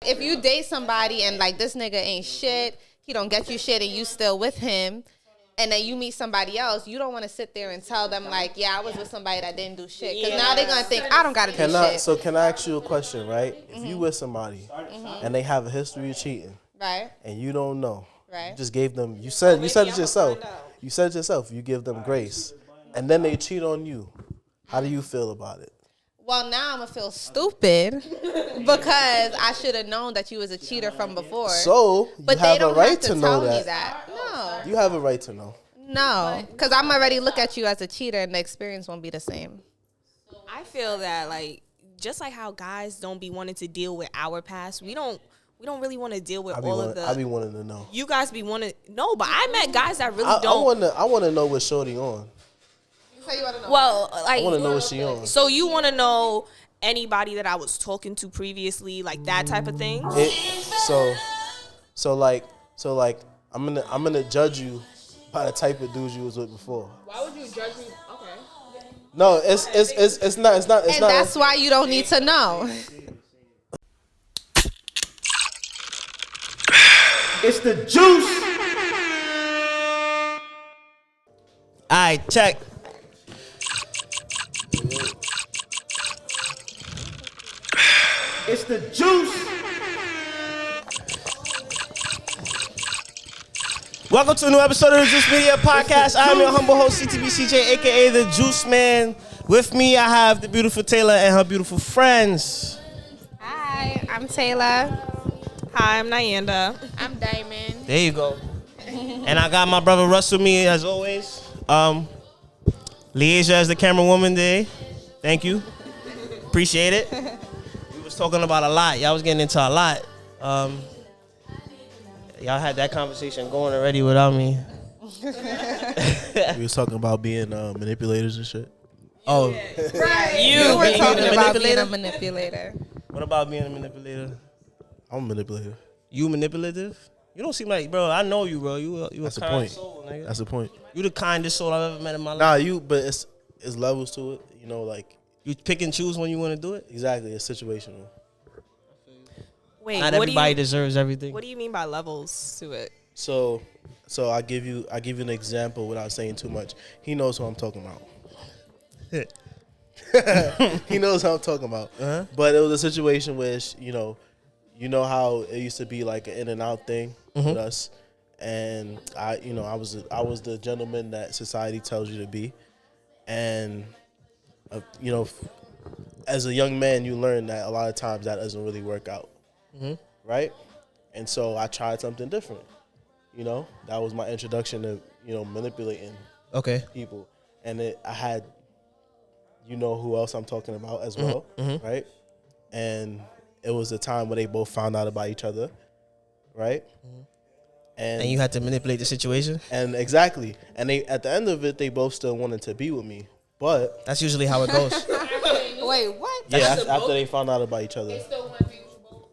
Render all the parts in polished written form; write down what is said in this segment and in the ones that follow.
If you date somebody and like this nigga ain't shit, he don't get you shit, and you still with him, and then you meet somebody else, you don't want to sit there and tell them like, yeah, I was with somebody that didn't do shit, because now they're gonna think I don't gotta do shit. So can I ask you a question, right? If you with somebody and they have a history of cheating, right, and you don't know, right, you just gave them. You said it yourself. You said it yourself. You give them grace, and then they cheat on you. How do you feel about it? Well, now I'm gonna feel stupid because I should have known that you was a cheater from before. So you but have they don't a right have to to tell know me that. that. No, You have a right to know. no, because I'm already look at you as a cheater, and the experience won't be the same. I feel that like just like how guys don't be wanting to deal with our past, we don't really want to deal with all of the. I be wanting to know. You guys be wanting no, but I met guys that really don't. I want to know what shorty on. So you want to know? Well, like I want to know what she on. So you want to know anybody that I was talking to previously, like that type of thing? So like I'm gonna judge you by the type of dudes you was with before. Why would you judge me? Okay. No, it's not. And that's why you don't need to know. It's the juice. All right, check. It's the juice. Welcome to a new episode of the Juice Media Podcast. I'm your humble host, CTBCJ, aka the Juice Man. With me, I have the beautiful Taylor and her beautiful friends. Hi, I'm Taylor. Hi, I'm Nyanda. I'm Diamond. There you go. And I got my brother Russ with me as always. Leisha as the camera woman today. Thank you. Appreciate it. We was talking about a lot. Y'all was getting into a lot. Y'all had that conversation going already without me. We was talking about being manipulators and shit. Oh, Right. You were being talking a about being a manipulator. what about being a manipulator? I'm a manipulator. You manipulative? You don't seem like, bro. I know you, bro. You That's a the kind point. soul, nigga. That's the point. You the kindest soul I've ever met in my life. Nah, but it's levels to it. You know, like You pick and choose when you want to do it. exactly. It's situational. Wait, Not what everybody do you deserves everything. what do you mean by levels to it? So I give you an example without saying too much. He knows who I'm talking about. He knows how I'm talking about. Uh-huh. But it was a situation where you know how it used to be like an in and out thing with us, and I was the gentleman that society tells you to be, and as a young man you learn that a lot of times that doesn't really work out, right? And so I tried something different. That was my introduction to manipulating Okay. people, and I had who else I'm talking about as well, right? And it was a time where they both found out about each other, right? And you had to manipulate the situation. And exactly, and they at the end of it, they both still wanted to be with me, but That's usually how it goes. Wait, what? yeah, after they found out about each other, Still want to be with you both?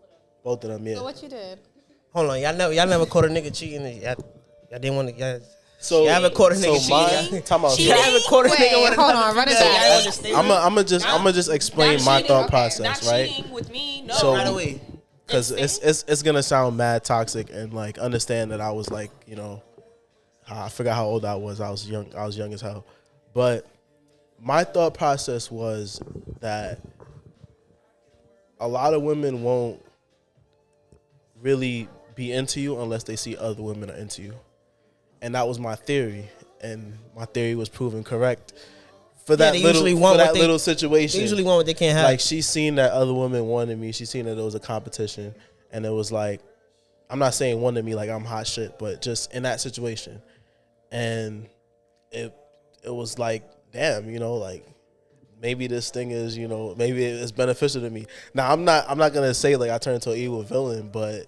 both of them, yeah. So what you did? Hold on, y'all never caught a nigga cheating. Y'all didn't want to. So you haven't caught a nigga cheating. Time out. You haven't caught a Wait, nigga with hold on, run it back. I'm just explain my thought process, Not right? cheating with me, no. So- Right away. Because it's gonna sound mad toxic, and like understand that I was like I forgot how old I was. I was young as hell, but my thought process was that a lot of women won't really be into you unless they see other women are into you, and that was my theory, and my theory was proven correct for that they little usually want what little they situation. usually want what they can't have. Like she seen that other women wanted me. She seen that it was a competition, and it was like, I'm not saying wanted me like I'm hot shit, but just in that situation, and it was like, damn, like maybe this thing is, maybe it's beneficial to me. Now I'm not gonna say like I turned into an evil villain, but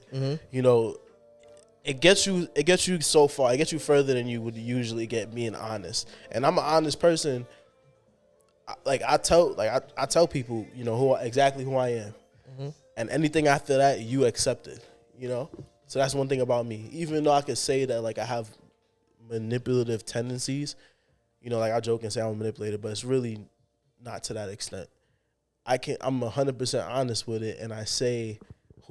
it gets you so far. It gets you further than you would usually get being honest. And I'm an honest person. I tell people, exactly who I am, and anything after that, you accept it, So that's one thing about me. Even though I could say that like I have manipulative tendencies, like I joke and say I'm a manipulator, but it's really not to that extent. I'm 100% honest with it, and I say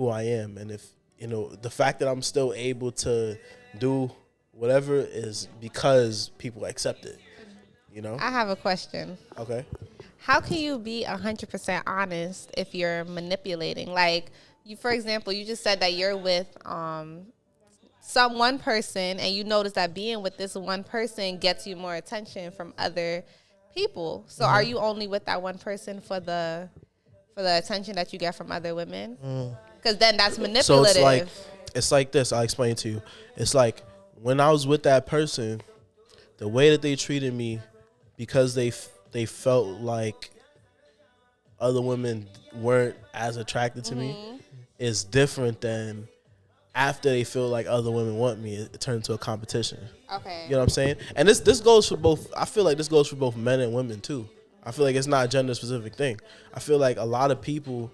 who I am, and if the fact that I'm still able to do whatever is because people accept it. I have a question. Okay. How can you be 100% honest if you're manipulating? Like, for example, you just said that you're with some one person, and you notice that being with this one person gets you more attention from other people. So, are you only with that one person for the attention that you get from other women? Because then that's manipulative. So it's like this. I'll explain to you. It's like when I was with that person, the way that they treated me, because they felt like other women weren't as attracted to me, is different than after they feel like other women want me. It turned into a competition. Okay. You know what I'm saying? And this goes for both. I feel like this goes for both men and women too. I feel like it's not a gender specific thing. I feel like a lot of people,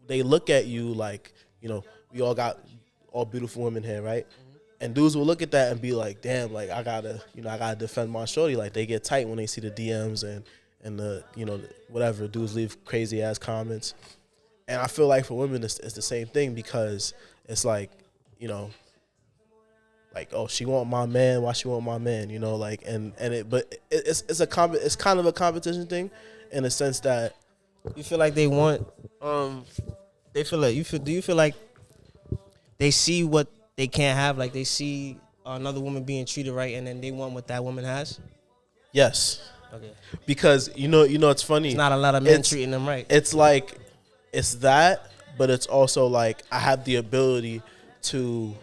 they look at you like, we all got all beautiful women here, right? And dudes will look at that and be like, damn, like I gotta defend my shorty. Like they get tight when they see the DMs and the, whatever, dudes leave crazy ass comments. And I feel like for women, it's the same thing, because it's like, like, oh, she want my man, why she want my man, like, but it's kind of a competition thing, in a sense that You feel like they want, do you feel like they see what they can't have? Like they see another woman being treated right, and then they want what that woman has? yes, Okay. because it's funny. It's not a lot of men treating them right. It's like, it's that, but it's also like I have the ability to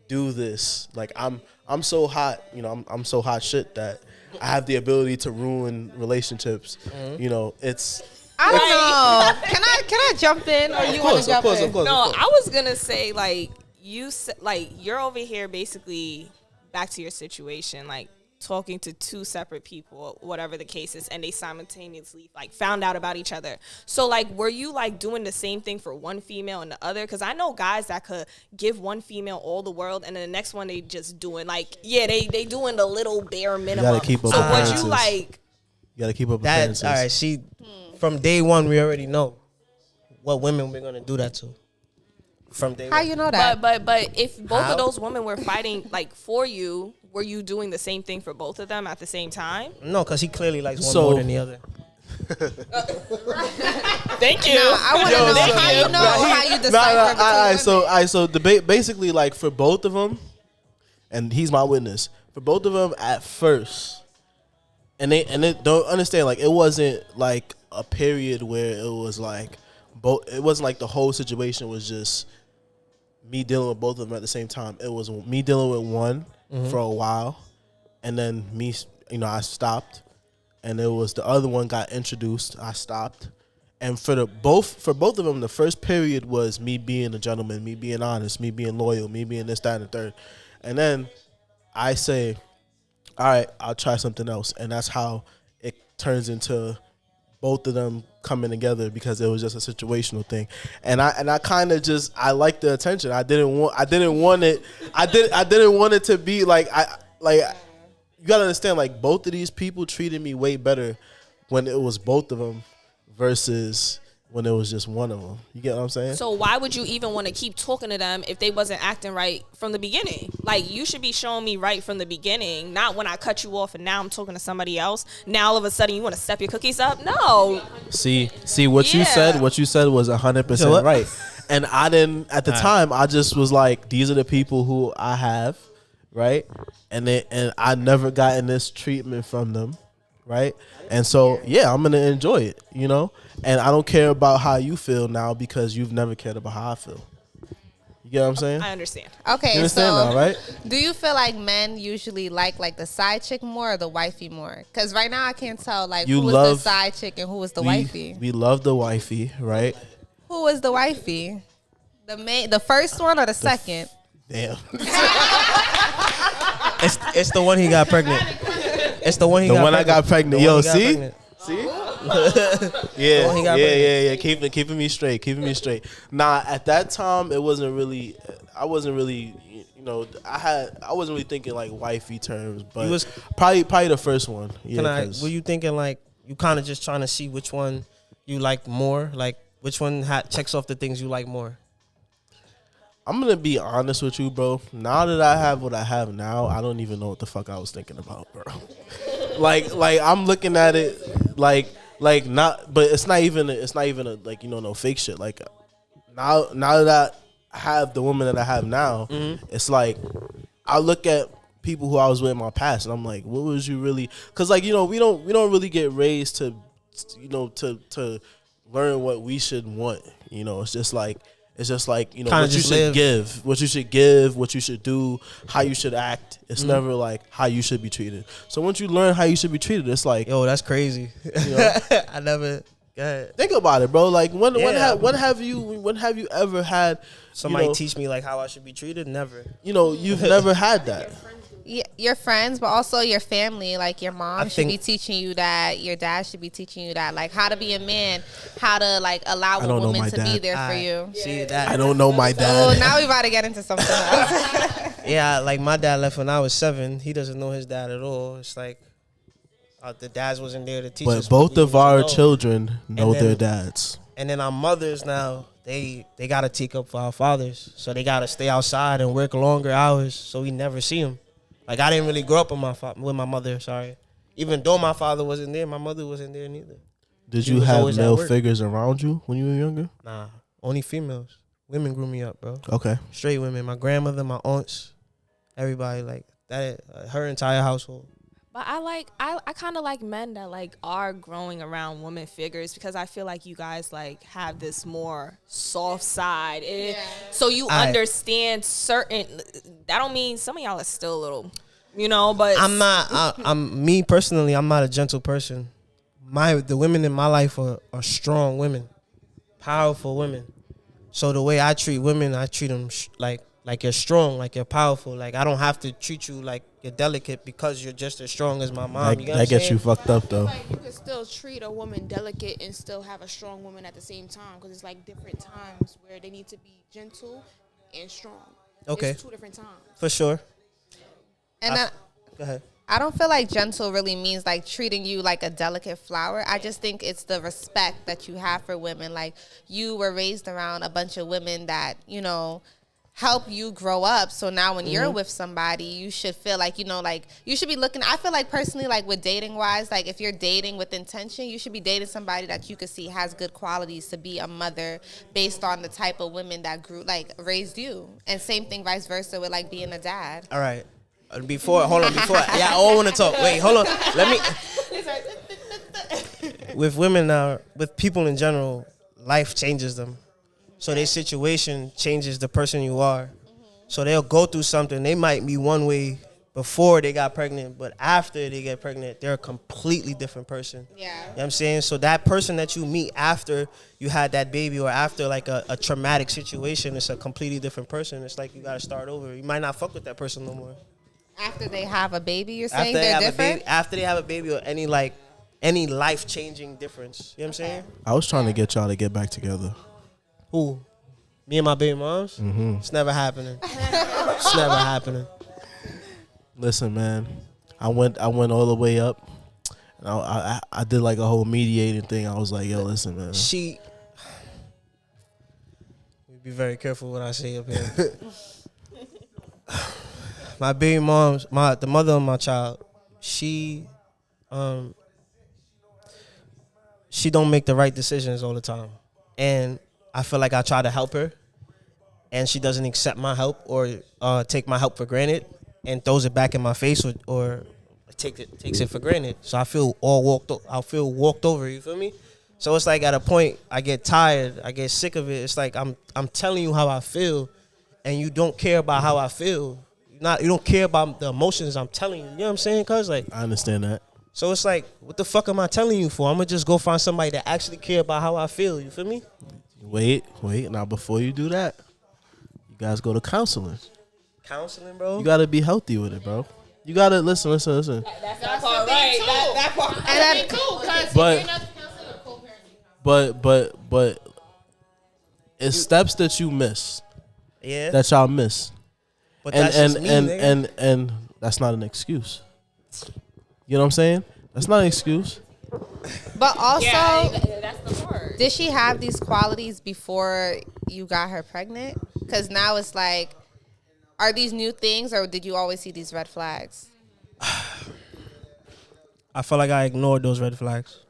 do this. Like I'm so hot, I'm so hot shit that I have the ability to ruin relationships. It's I don't know. Can I jump in, or you want to jump in? Of course. No, I was gonna say like you're over here basically, back to your situation, like talking to two separate people, whatever the case is, and they simultaneously like found out about each other. So like, were you like doing the same thing for one female and the other? Because I know guys that could give one female all the world, and then the next one they just doing like, they doing the little bare minimum. gotta keep up so what appearances. you like? You gotta keep up That's appearances. all right. See, from day one, we already know what women we're gonna do that to. From day How one. you know that? But if both How? of those women were fighting like for you, were you doing the same thing for both of them at the same time? No, because he clearly likes one So- more than the other. Thank you. I want to know how you know how you decipher between women. So debate basically, like, for both of them, and he's my witness. For both of them at first, and they don't understand, like, it wasn't like a period where it was like it wasn't like the whole situation was just me dealing with both of them at the same time. It was me dealing with one for a while, and then me, I stopped, and it was the other one got introduced. I stopped, and for both of them, the first period was me being a gentleman, me being honest, me being loyal, me being this, that, and the third, and then I say, all right, I'll try something else, and that's how it turns into both of them coming together, because it was just a situational thing, and I kind of just, I like the attention. I didn't want it to be like you gotta understand, like, both of these people treated me way better when it was both of them versus when it was just one of them. You get what I'm saying? So why would you even want to keep talking to them if they wasn't acting right from the beginning? Like, you should be showing me right from the beginning, not when I cut you off and now I'm talking to somebody else. Now all of a sudden you want to step your cookies up? No. See what you said. What you said was 100% right. And I didn't at the time. I just was like, these are the people who I have, right? And I never gotten this treatment from them, right? And so I'm gonna enjoy it, And I don't care about how you feel now, because you've never cared about how I feel. You get what I'm saying? I understand. Okay, You understand so now, right? do you feel like men usually like the side chick more or the wifey more? Because right now I can't tell who was the side chick and who was the wifey. We love the wifey, right? Who was the wifey? The first one or the second? Damn. It's the one he got pregnant. It's the one he The got one I got pregnant. Yo, see? See? Yeah. Keeping me straight. Nah, at that time it wasn't really. I wasn't really. I wasn't really thinking like wifey terms, but You was- probably the first one. Yeah. Were you thinking like you kind of just trying to see which one you liked more? Like Which one checks off the things you like more? I'm gonna be honest with you, bro. Now that I have what I have now, I don't even know what the fuck I was thinking about, bro. like I'm looking at it like not, but it's not even a like, you know, no fake shit. Like now that I have the woman that I have now, it's like I look at people who I was with in my past, and I'm like, what was you really? Because like, you know, we don't really get raised to, you know, to learn what we should want. You know, it's just like, you know, Kinda what you just should live. give, what you should do, how you should act. It's never like how you should be treated. So once you learn how you should be treated, it's like, Yo, that's crazy. you know, I never. Go ahead. think about it, bro. Like when Yeah. when have you ever had Somebody you know, teach me like how I should be treated? Never. you know, you've never had that. Yeah, your friends, but also your family. Like your mom should be think- teaching you that. Your dad should be teaching you that. Like how to be a man, how to like allow I a don't know woman my to be dad. there for I you. See that? I don't know my Oh, dad. now we about to get into something else. Yeah, like my dad left when I was 7. He doesn't know his dad at all. It's like the dads wasn't there to teach us. But what both we of need to our know. children know then- their dads. And then our mothers now, they gotta take up for our fathers, so they gotta stay outside and work longer hours, so we never see them. Like I didn't really grow up with my mother. Sorry, even though my father wasn't there, my mother wasn't there neither. Did She you was have always at male work. figures around you when you were younger? Nah, only females. Women grew me up, bro. Okay. Straight women. My grandmother, my aunts, everybody like that. Her entire household. But I kind of like men that like are growing around woman figures, because I feel like you guys like have this more soft side. So you understand certain. That don't mean some of y'all are still a little, you know. But I'm not. I'm me personally. I'm not a gentle person. The women in my life are strong women, powerful women. So the way I treat women, I treat them like you're strong, like you're powerful. Like I don't have to treat you like you're delicate because you're just as strong as my mom. That, You get what that I'm gets you saying? fucked up though. Like you can still treat a woman delicate and still have a strong woman at the same time, because it's like different times where they need to be gentle and strong. Okay. It's 2 different times. For sure. And Go ahead. I don't feel like gentle really means like treating you like a delicate flower. I just think it's the respect that you have for women. Like you were raised around a bunch of women that, you know, help you grow up. So now when you're with somebody, you should feel like, you know, like you should be looking. I feel like personally, like with dating wise, like if you're dating with intention, you should be dating somebody that you could see has good qualities to be a mother based on the type of women that raised you. And same thing vice versa with like being a dad. All right. Before yeah, I all want to talk. Wait, hold on. Let me. With women now, with people in general, life changes them. So their situation changes the person you are. So they'll go through something. They might be one way before they got pregnant, but after they get pregnant, they're a completely different person. Yeah. You know what I'm saying? So that person that you meet after you had that baby or after like a traumatic situation, it's a completely different person. It's like you got to start over. You might not fuck with that person no more. After they have a baby, you're After saying they they're have different? a baby, after they have a baby or any life-changing difference. You know what I'm saying? I was trying to get y'all to get back together. Who? Me and my baby moms? Mm-hmm. It's never happening. It's never happening. Listen, man, I went all the way up. And I did like a whole mediating thing. I was like, yo, listen, man. Be very careful what I say up here. My baby mom's, the mother of my child, she don't make the right decisions all the time. And I feel like I try to help her, and she doesn't accept my help or take my help for granted and throws it back in my face or takes it for granted. So I feel walked over, you feel me? So it's like at a point I get tired, I get sick of it. It's like I'm telling you how I feel, and you don't care about how I feel. You don't care about the emotions I'm telling you. You know what I'm saying? Cause like I understand that. so it's like, what the fuck am I telling you for? I'm gonna just go find somebody that actually care about how I feel. You feel me? Wait. Now, before you do that, you guys go to counseling. Counseling, bro. You got to be healthy with it, bro. You got to listen. That's the thing too. That part. And Too, because But- if you're not counseling or co-parenting, But it's steps that you miss, Yeah. that y'all miss. But And that's just me, nigga. and that's not an excuse. You know what I'm saying? That's not an excuse. But also, yeah, that's that's the part. Did she have these qualities before you got her pregnant? Because now it's like, are these new things, or did you always see these red flags? I feel like I ignored those red flags.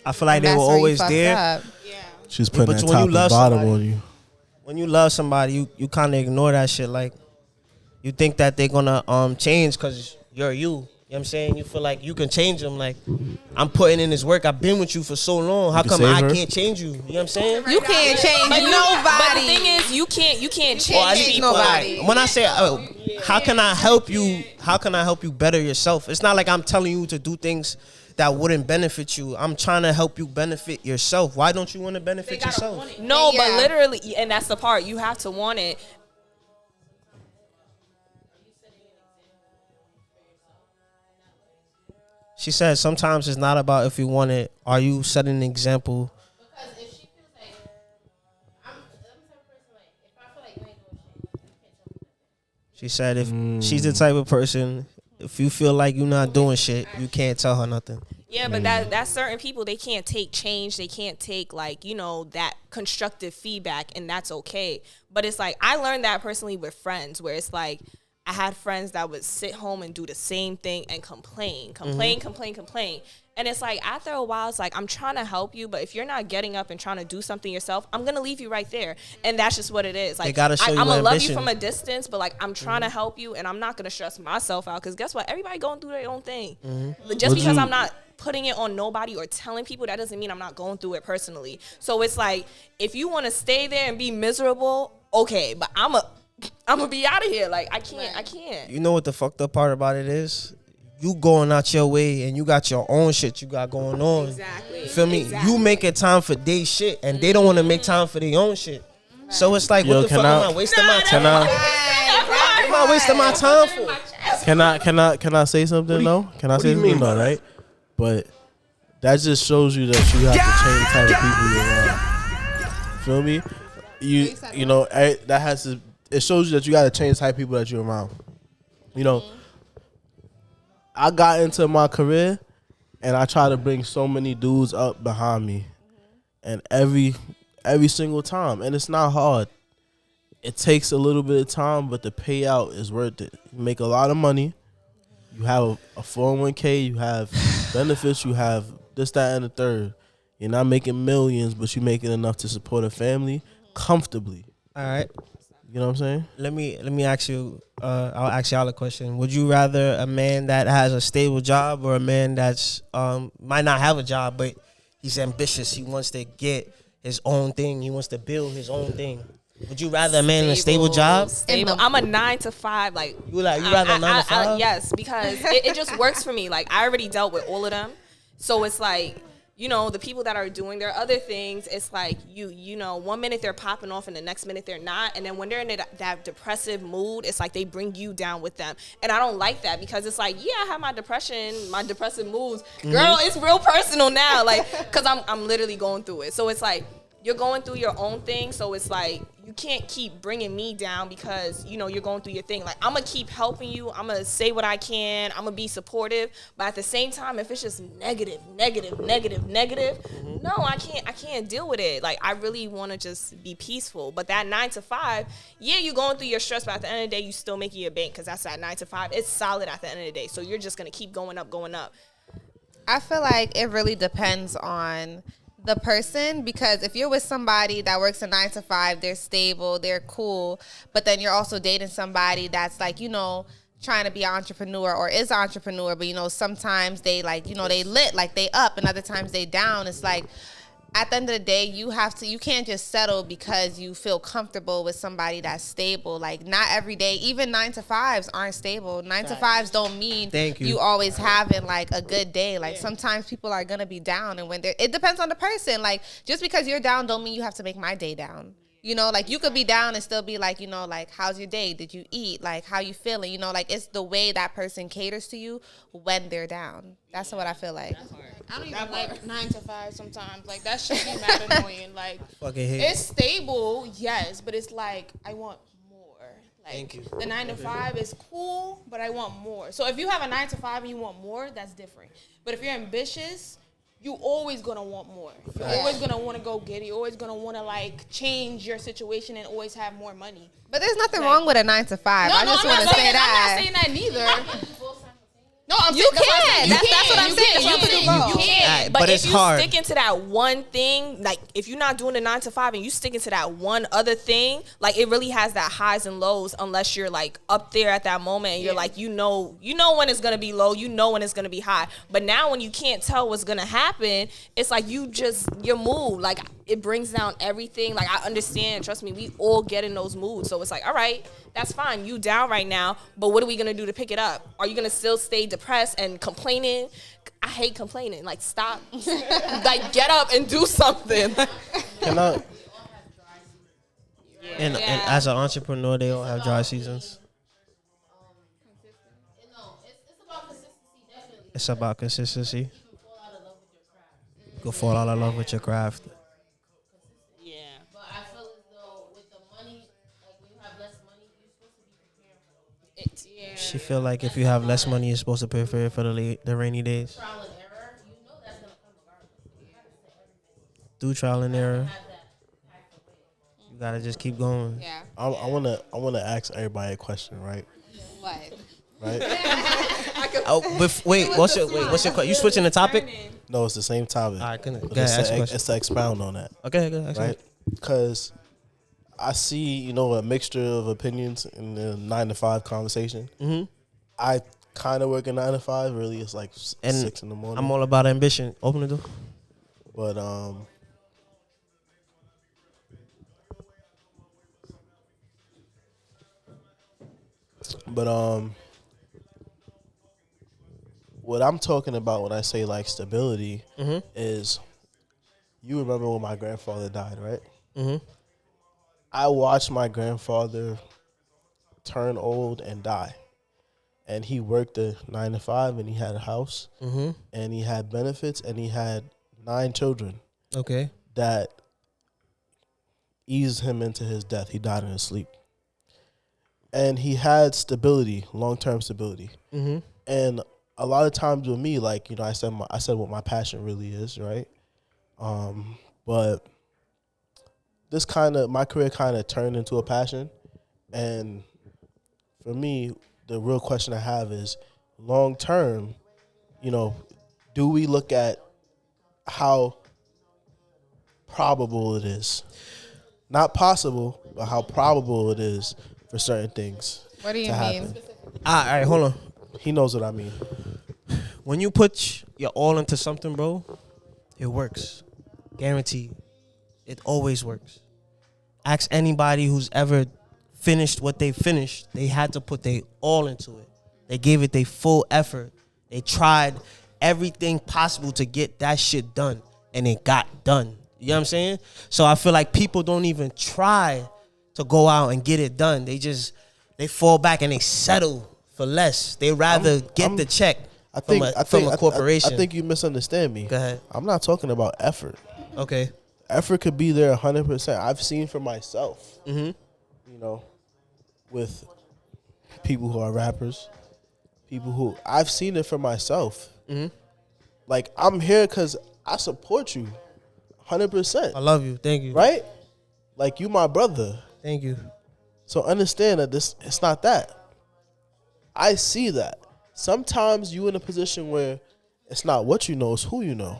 I feel like And they were that's where you always fucked there. up. She's putting But that when you top and love bottom somebody- on you. When you love somebody, you kind of ignore that shit. Like, you think that they're gonna change because you're you. You know what I'm saying? You feel like you can change them. Like, I'm putting in this work. I've been with you for so long. How can come save I her? can't change you? You know what I'm saying? You can't change But nobody. the thing is, you can't change Well, at least people. nobody. When I say, how can I help you? How can I help you better yourself? It's not like I'm telling you to do things that wouldn't benefit you. I'm trying to help you benefit yourself. Why don't you want to benefit yourself? No, Yeah. but literally, and that's the part. You have to want it. She said sometimes it's not about if you want it. Are you setting an example? Because if she feels like, I'm the type of person, like, if I feel like you ain't doing shit, you can't tell me nothing. She said if she's the type of person, if you feel like you're not doing shit, you can't tell her nothing. Yeah, but that's certain people. They can't take change. They can't take that constructive feedback, and that's okay. But it's like I learned that personally with friends, where it's like I had friends that would sit home and do the same thing and complain. And it's like after a while, it's like I'm trying to help you, but if you're not getting up and trying to do something yourself, I'm gonna leave you right there. And that's just what it is. Like gotta show you I'm gonna love you ambition. from a distance, but like I'm trying to help you, and I'm not gonna stress myself out because guess what? Everybody going through their own thing. But just because I'm not putting it on nobody or telling people, that doesn't mean I'm not going through it personally. So it's like if you want to stay there and be miserable, okay, but I'm gonna be out of here. Like I can't. You know what the fucked up part about it is? You going out your way and you got your own shit you got going on. Exactly. You feel me? You making time for their shit and they don't want to make time for their own shit. So it's like, Yo, what the fuck am I wasting my time? What am I wasting my time for? Can I say something though? Can I say something though, right? But that just shows you that you have to change the type of people you're around. Feel me? You know that has to. It shows you that you got to change the type of people that you're around. You know, I got into my career and I try to bring so many dudes up behind me, and every single time, and it's not hard. It takes a little bit of time, but the payout is worth it. You make a lot of money. You have a 401k, you have benefits, you have this, that, and the third. You're not making millions, but you're making enough to support a family comfortably. All right. You know what I'm saying? Let me ask you. I'll ask y'all a question. Would you rather a man that has a stable job or a man that's might not have a job but he's ambitious? He wants to get his own thing. He wants to build his own thing. Would you rather a man in a stable job? Stable. I'm a 9 to 5. Like You rather a 9 to 5? Yes, because it just works for me. Like I already dealt with all of them, so it's like the people that are doing their other things. It's like you know, 1 minute they're popping off and the next minute they're not, and then when they're in that depressive mood, it's like they bring you down with them, and I don't like that because it's like I have my depression, my depressive moods, girl. It's real personal now, like because I'm literally going through it. So it's like you're going through your own thing, so it's like you can't keep bringing me down because you're going through your thing. Like I'm gonna keep helping you, I'm gonna say what I can, I'm gonna be supportive, but at the same time, if it's just negative, no, I can't deal with it. Like I really want to just be peaceful. But that 9 to 5, you're going through your stress, but at the end of the day, you still making your bank because that's that 9 to 5. It's solid at the end of the day, so you're just gonna keep going up. I feel like it really depends on the person, because if you're with somebody that works a 9 to 5, they're stable, they're cool, but then you're also dating somebody that's like, trying to be an entrepreneur or is an entrepreneur, but sometimes they they lit, like they up, and other times they down. It's like at the end of the day, you can't just settle because you feel comfortable with somebody that's stable. Like not every day, even 9 to 5s aren't stable. 9 to 5s don't mean you always having like a good day. Like sometimes people are gonna be down, and it depends on the person. Like just because you're down don't mean you have to make my day down. Like you could be down and still be like, like how's your day? Did you eat? Like how you feeling? Like it's the way that person caters to you when they're down. That's what I feel like. I don't even like 9 to 5 sometimes. Like that shit be mad annoying. Like Fucking it's stable, yes, but it's like I want more. Like Thank you. the 9 to 5 is cool, but I want more. So if you have a 9 to 5 and you want more, that's different. But if you're ambitious, you always gonna want more. You're always gonna want to go get it. You're always gonna want to like change your situation and always have more money. But there's nothing wrong with a 9 to 5. I just want to say that. I'm not saying that neither. No, I'm You can. That's what I'm saying. You can do both. You can, Right, but but if it's you hard. stick into that one thing, like if you're not doing the 9 to 5 and you stick into that one other thing, like it really has that highs and lows. Unless you're like up there at that moment and you're like, you know when it's gonna be low, you know when it's gonna be high. But now when you can't tell what's gonna happen, it's like your mood, like it brings down everything. Like I understand, trust me, we all get in those moods. So it's like, all right, that's fine. You down right now, but what are we gonna do to pick it up? Are you gonna still stay depressed and complaining? I hate complaining. Like stop, like get up and do something. Can I? And as an entrepreneur, they all have dry seasons. It's about consistency. You can fall out of love with your craft. Yeah. But I feel as though with the money, like when you have less money, you're supposed to be preparing for it. She feel like if you have less money, you're supposed to prepare for the rainy days. Trial and error, you know that's gonna come regardless. Do trial and error. You gotta just keep going. Yeah. I wanna ask everybody a question, right? What? Right? Oh, wait, what's your question? You switching the topic? No, it's the same topic. All right, go But ahead, ask your question. it's to expound on that, Okay, good. right? Because I see, a mixture of opinions in the 9 to 5 conversation. Mm-hmm. I kind of work a 9 to 5. Really, it's like And 6 in the morning. I'm all about ambition. Open the door. But what I'm talking about when I say like stability is, you remember when my grandfather died, right? Mm-hmm. I watched my grandfather turn old and die. And he worked a 9 to 5 and he had a house Mm-hmm. and he had benefits and he had 9 children Okay. that eased him into his death. He died in his sleep. And he had stability, long-term stability. Mm-hmm. And a lot of times with me, like, I said what my passion really is, right? But my career kind of turned into a passion. And for me, the real question I have is, long term, do we look at how probable it is? Not possible, but how probable it is for certain things What do you to mean? happen. All right, hold on. He knows what I mean. When you put your all into something, bro, it works. Guaranteed. It always works. Ask anybody who's ever finished what they finished. They had to put their all into it. They gave it their full effort. They tried everything possible to get that shit done, and it got done. You know what I'm saying? So I feel like people don't even try to go out and get it done. They fall back and they settle for less. They rather get the check from a corporation. I think you misunderstand me. Go ahead. I'm not talking about effort. Okay. Effort could be there 100%. I've seen for myself, Mm-hmm. with people who are rappers, I've seen it for myself. Mm-hmm. Like, I'm here because I support you 100%. I love you. Thank you. Right? Like, you my brother. Thank you. So understand that it's not that. I see that. Sometimes you in a position where it's not what you know, it's who you know.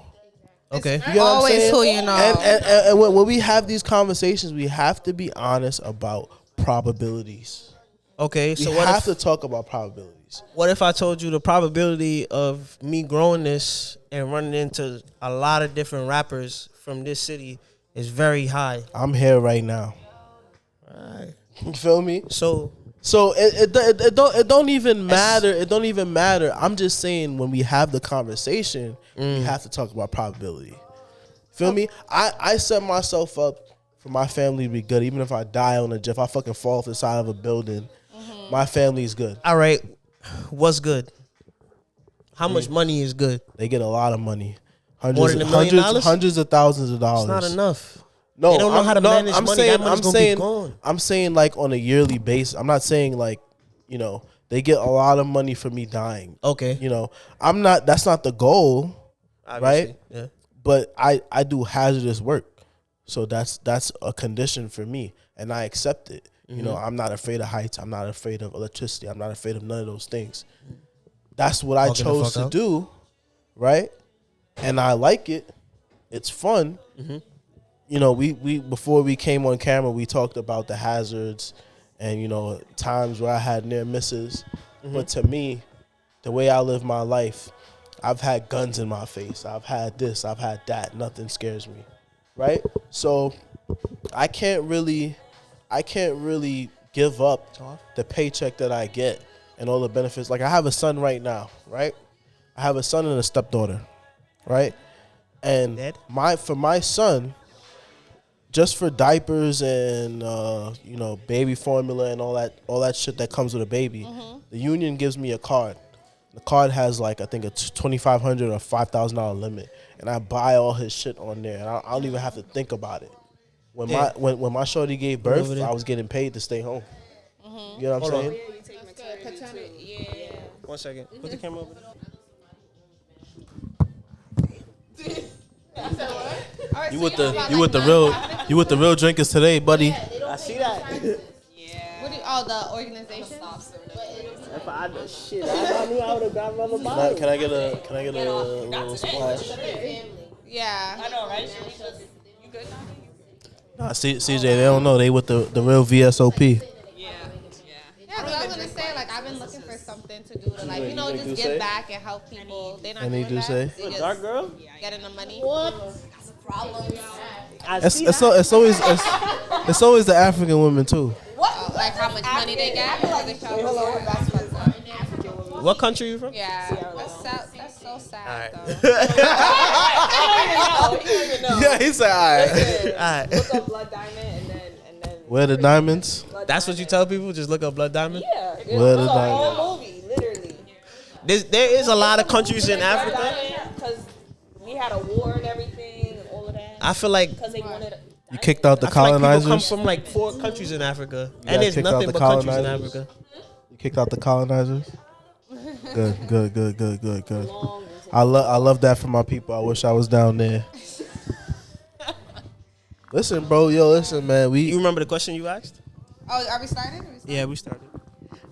Okay. You get what I'm Always saying? who you know. And when we have these conversations, we have to be honest about probabilities. Okay. We So have to talk about probabilities. what if I told you the probability of me growing this and running into a lot of different rappers from this city is very high? I'm here right now. Alright. You feel me? So So it don't even matter. It don't even matter. I'm just saying, when we have the conversation, we have to talk about probability. Feel me? I set myself up for my family to be good. Even if I die on a jet, if I fucking fall off the side of a building, my family is good. all right, what's good? How much money is good? They get a lot of money. More than $1 million? Hundreds of thousands of dollars. It's not enough. No, They don't know how to manage I'm money. saying, That money's I'm gonna be saying, gone. I'm saying like on a yearly basis. I'm not saying like, they get a lot of money for me dying. Okay. I'm not. That's not the goal. Obviously, right? Yeah. But I do hazardous work, so that's a condition for me, and I accept it. You know, I'm not afraid of heights. I'm not afraid of electricity. I'm not afraid of none of those things. That's what I Walking the chose fuck to out. do, right? And I like it. It's fun. You know, we before we came on camera, we talked about the hazards and, you know, times where I had near misses. But to me, the way I live my life, I've had guns in my face. I've had this. I've had that. Nothing scares me, right? So I can't really give up the paycheck that I get and all the benefits. Like, I have a son right now, right? I have a son and a stepdaughter, right? And Dead? for my son, just for diapers and you know, baby formula and all that shit that comes with a baby, the union gives me a card. The card has like, I think a $2,500 or $5,000 limit, and I buy all his shit on there, and I don't even have to think about it. When my shorty gave birth, over there. I was getting paid to stay home. You know what I'm Hold on. saying? Yeah. 1 second. Put the camera over there. You with the real drinkers today, buddy. I see that. What do you, the organization? If I knew shit, I knew I would have got another bottle. Can I get a little splash? Yeah. I know, right? You good? Nah, CJ, they don't know. They with the real VSOP. Yeah. Yeah, but I was gonna say, like, I've been looking for something to do to, like, you know, just give back and help people. They're not Any doing do that. say? They just Dark girl? getting the money. I see that. It's always the African women too. Like how much money they got. What country you from? Yeah, that's so sad. Alright. Though. Yeah, he said, all right. Alright. Look up Blood Diamond and then. Where the diamonds? That's what you tell people? Just look up Blood Diamond? Yeah. Where the diamonds? Whole movie, literally. There is a lot of countries in Africa. Because we had a war and everything and all of that. I feel like Because they wanted. You kicked out the I feel like people come colonizers. from like 4 countries in Africa, got and there's kicked out nothing the but countries in colonizers? Africa. You kicked out the colonizers. Good. I love that for my people. I wish I was down there. Listen, bro. Listen, man. You remember the question you asked? Oh, are we started? Yeah, we started.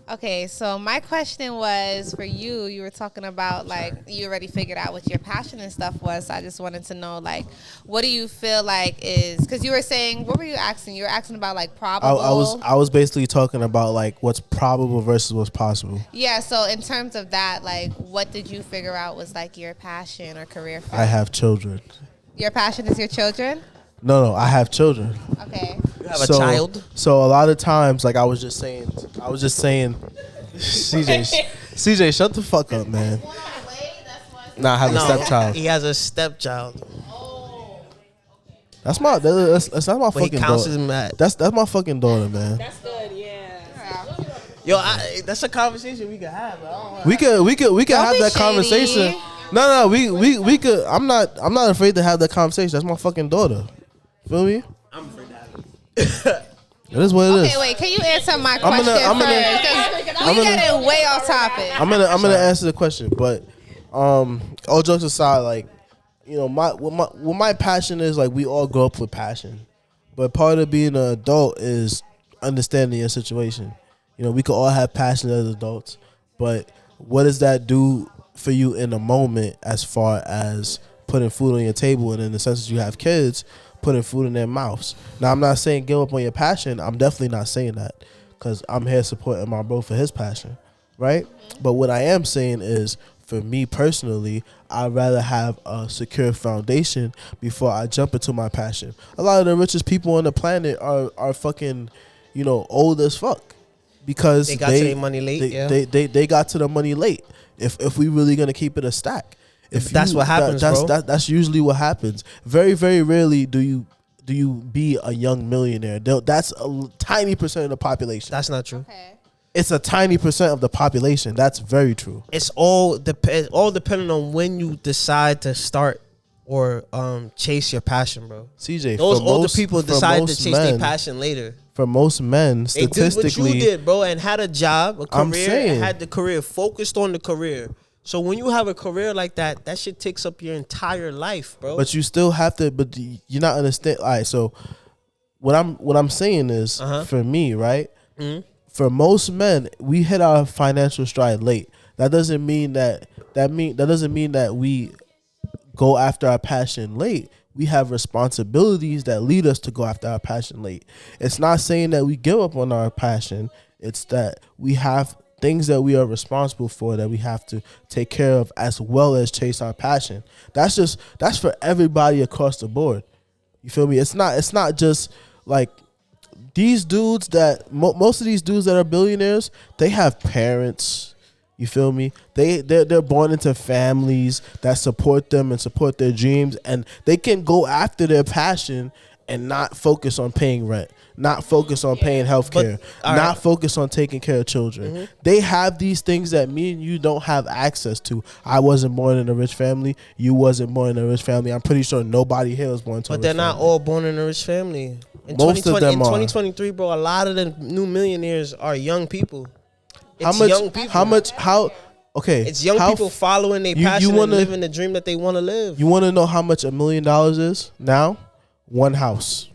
Okay, so my question was for you. You were talking about, like, you already figured out what your passion and stuff was. So I just wanted to know, like, what do you feel like is, because you were saying, what were you asking? You were asking about, like, probable. I was basically talking about like what's probable versus what's possible. Yeah, so in terms of that, like, what did you figure out was, like, your passion or career field? I have children. Your passion is your children? No, I have children. Okay. You have a child? So a lot of times, like I was just saying, CJ, shut the fuck up, man. Nah, I have a stepchild. He has a stepchild. That's my my But he fucking counts daughter. as mad. That's my fucking daughter, man. That's good, yeah. Yo, that's a conversation we can have. We could have be that shady. conversation. No, we could. I'm not afraid to have that conversation. That's my fucking daughter. Feel me? I'm afraid to have it. It is what it is. Okay, wait. Can you answer my I'm question gonna- first? 'Cause we getting way off topic. I'm gonna answer the question, but all jokes aside, like, you know, what my passion is, like, we all grow up with passion, but part of being an adult is understanding your situation. You know, we could all have passion as adults, but what does that do for you in the moment as far as putting food on your table, and in the sense that you have kids, putting food in their mouths? Now, I'm not saying give up on your passion. I'm definitely not saying that, because I'm here supporting my bro for his passion, right? But what I am saying is, for me personally, I'd rather have a secure foundation before I jump into my passion. A lot of the richest people on the planet are fucking, you know, old as fuck, because They got to their money late, yeah. They got to the money late. If we really gonna keep it a stack, That's what happens, bro. That's usually what happens. Very, very rarely do you be a young millionaire. That's a tiny percent of the population. That's not true. Okay. It's a tiny percent of the population. That's very true. It's all depending on when you decide to start or chase your passion, bro. CJ, Those for older most- people for decide to most chase their men- passion later. For most men, They did statistically, what you did, bro, and had a job, a I'm career, saying. and had the career focused on the career. So when you have a career like that, that shit takes up your entire life, bro. But you still have to. But you're not understand. All right. So what I'm saying is, for me, right? For most men, we hit our financial stride late. That doesn't mean that we go after our passion late. We have responsibilities that lead us to go after our passion late. It's not saying that we give up on our passion. It's that we have things that we are responsible for that we have to take care of as well as chase our passion. That's for everybody across the board. You feel me? It's not just like these dudes that most of these dudes that are billionaires, they have parents. You feel me? They're born into families that support them and support their dreams, and they can go after their passion and not focus on paying rent, not focus on paying healthcare, not focus on taking care of children. They have these things that me and you don't have access to. I wasn't born in a rich family. You wasn't born in a rich family. I'm pretty sure nobody here was born to a rich family. But they're not all born in a rich family. Most of them in are. 2023, bro, a lot of the new millionaires are young people. It's young people. Okay. It's young people following their passion and living the dream that they want to live. You want to know how much $1 million is now? One house.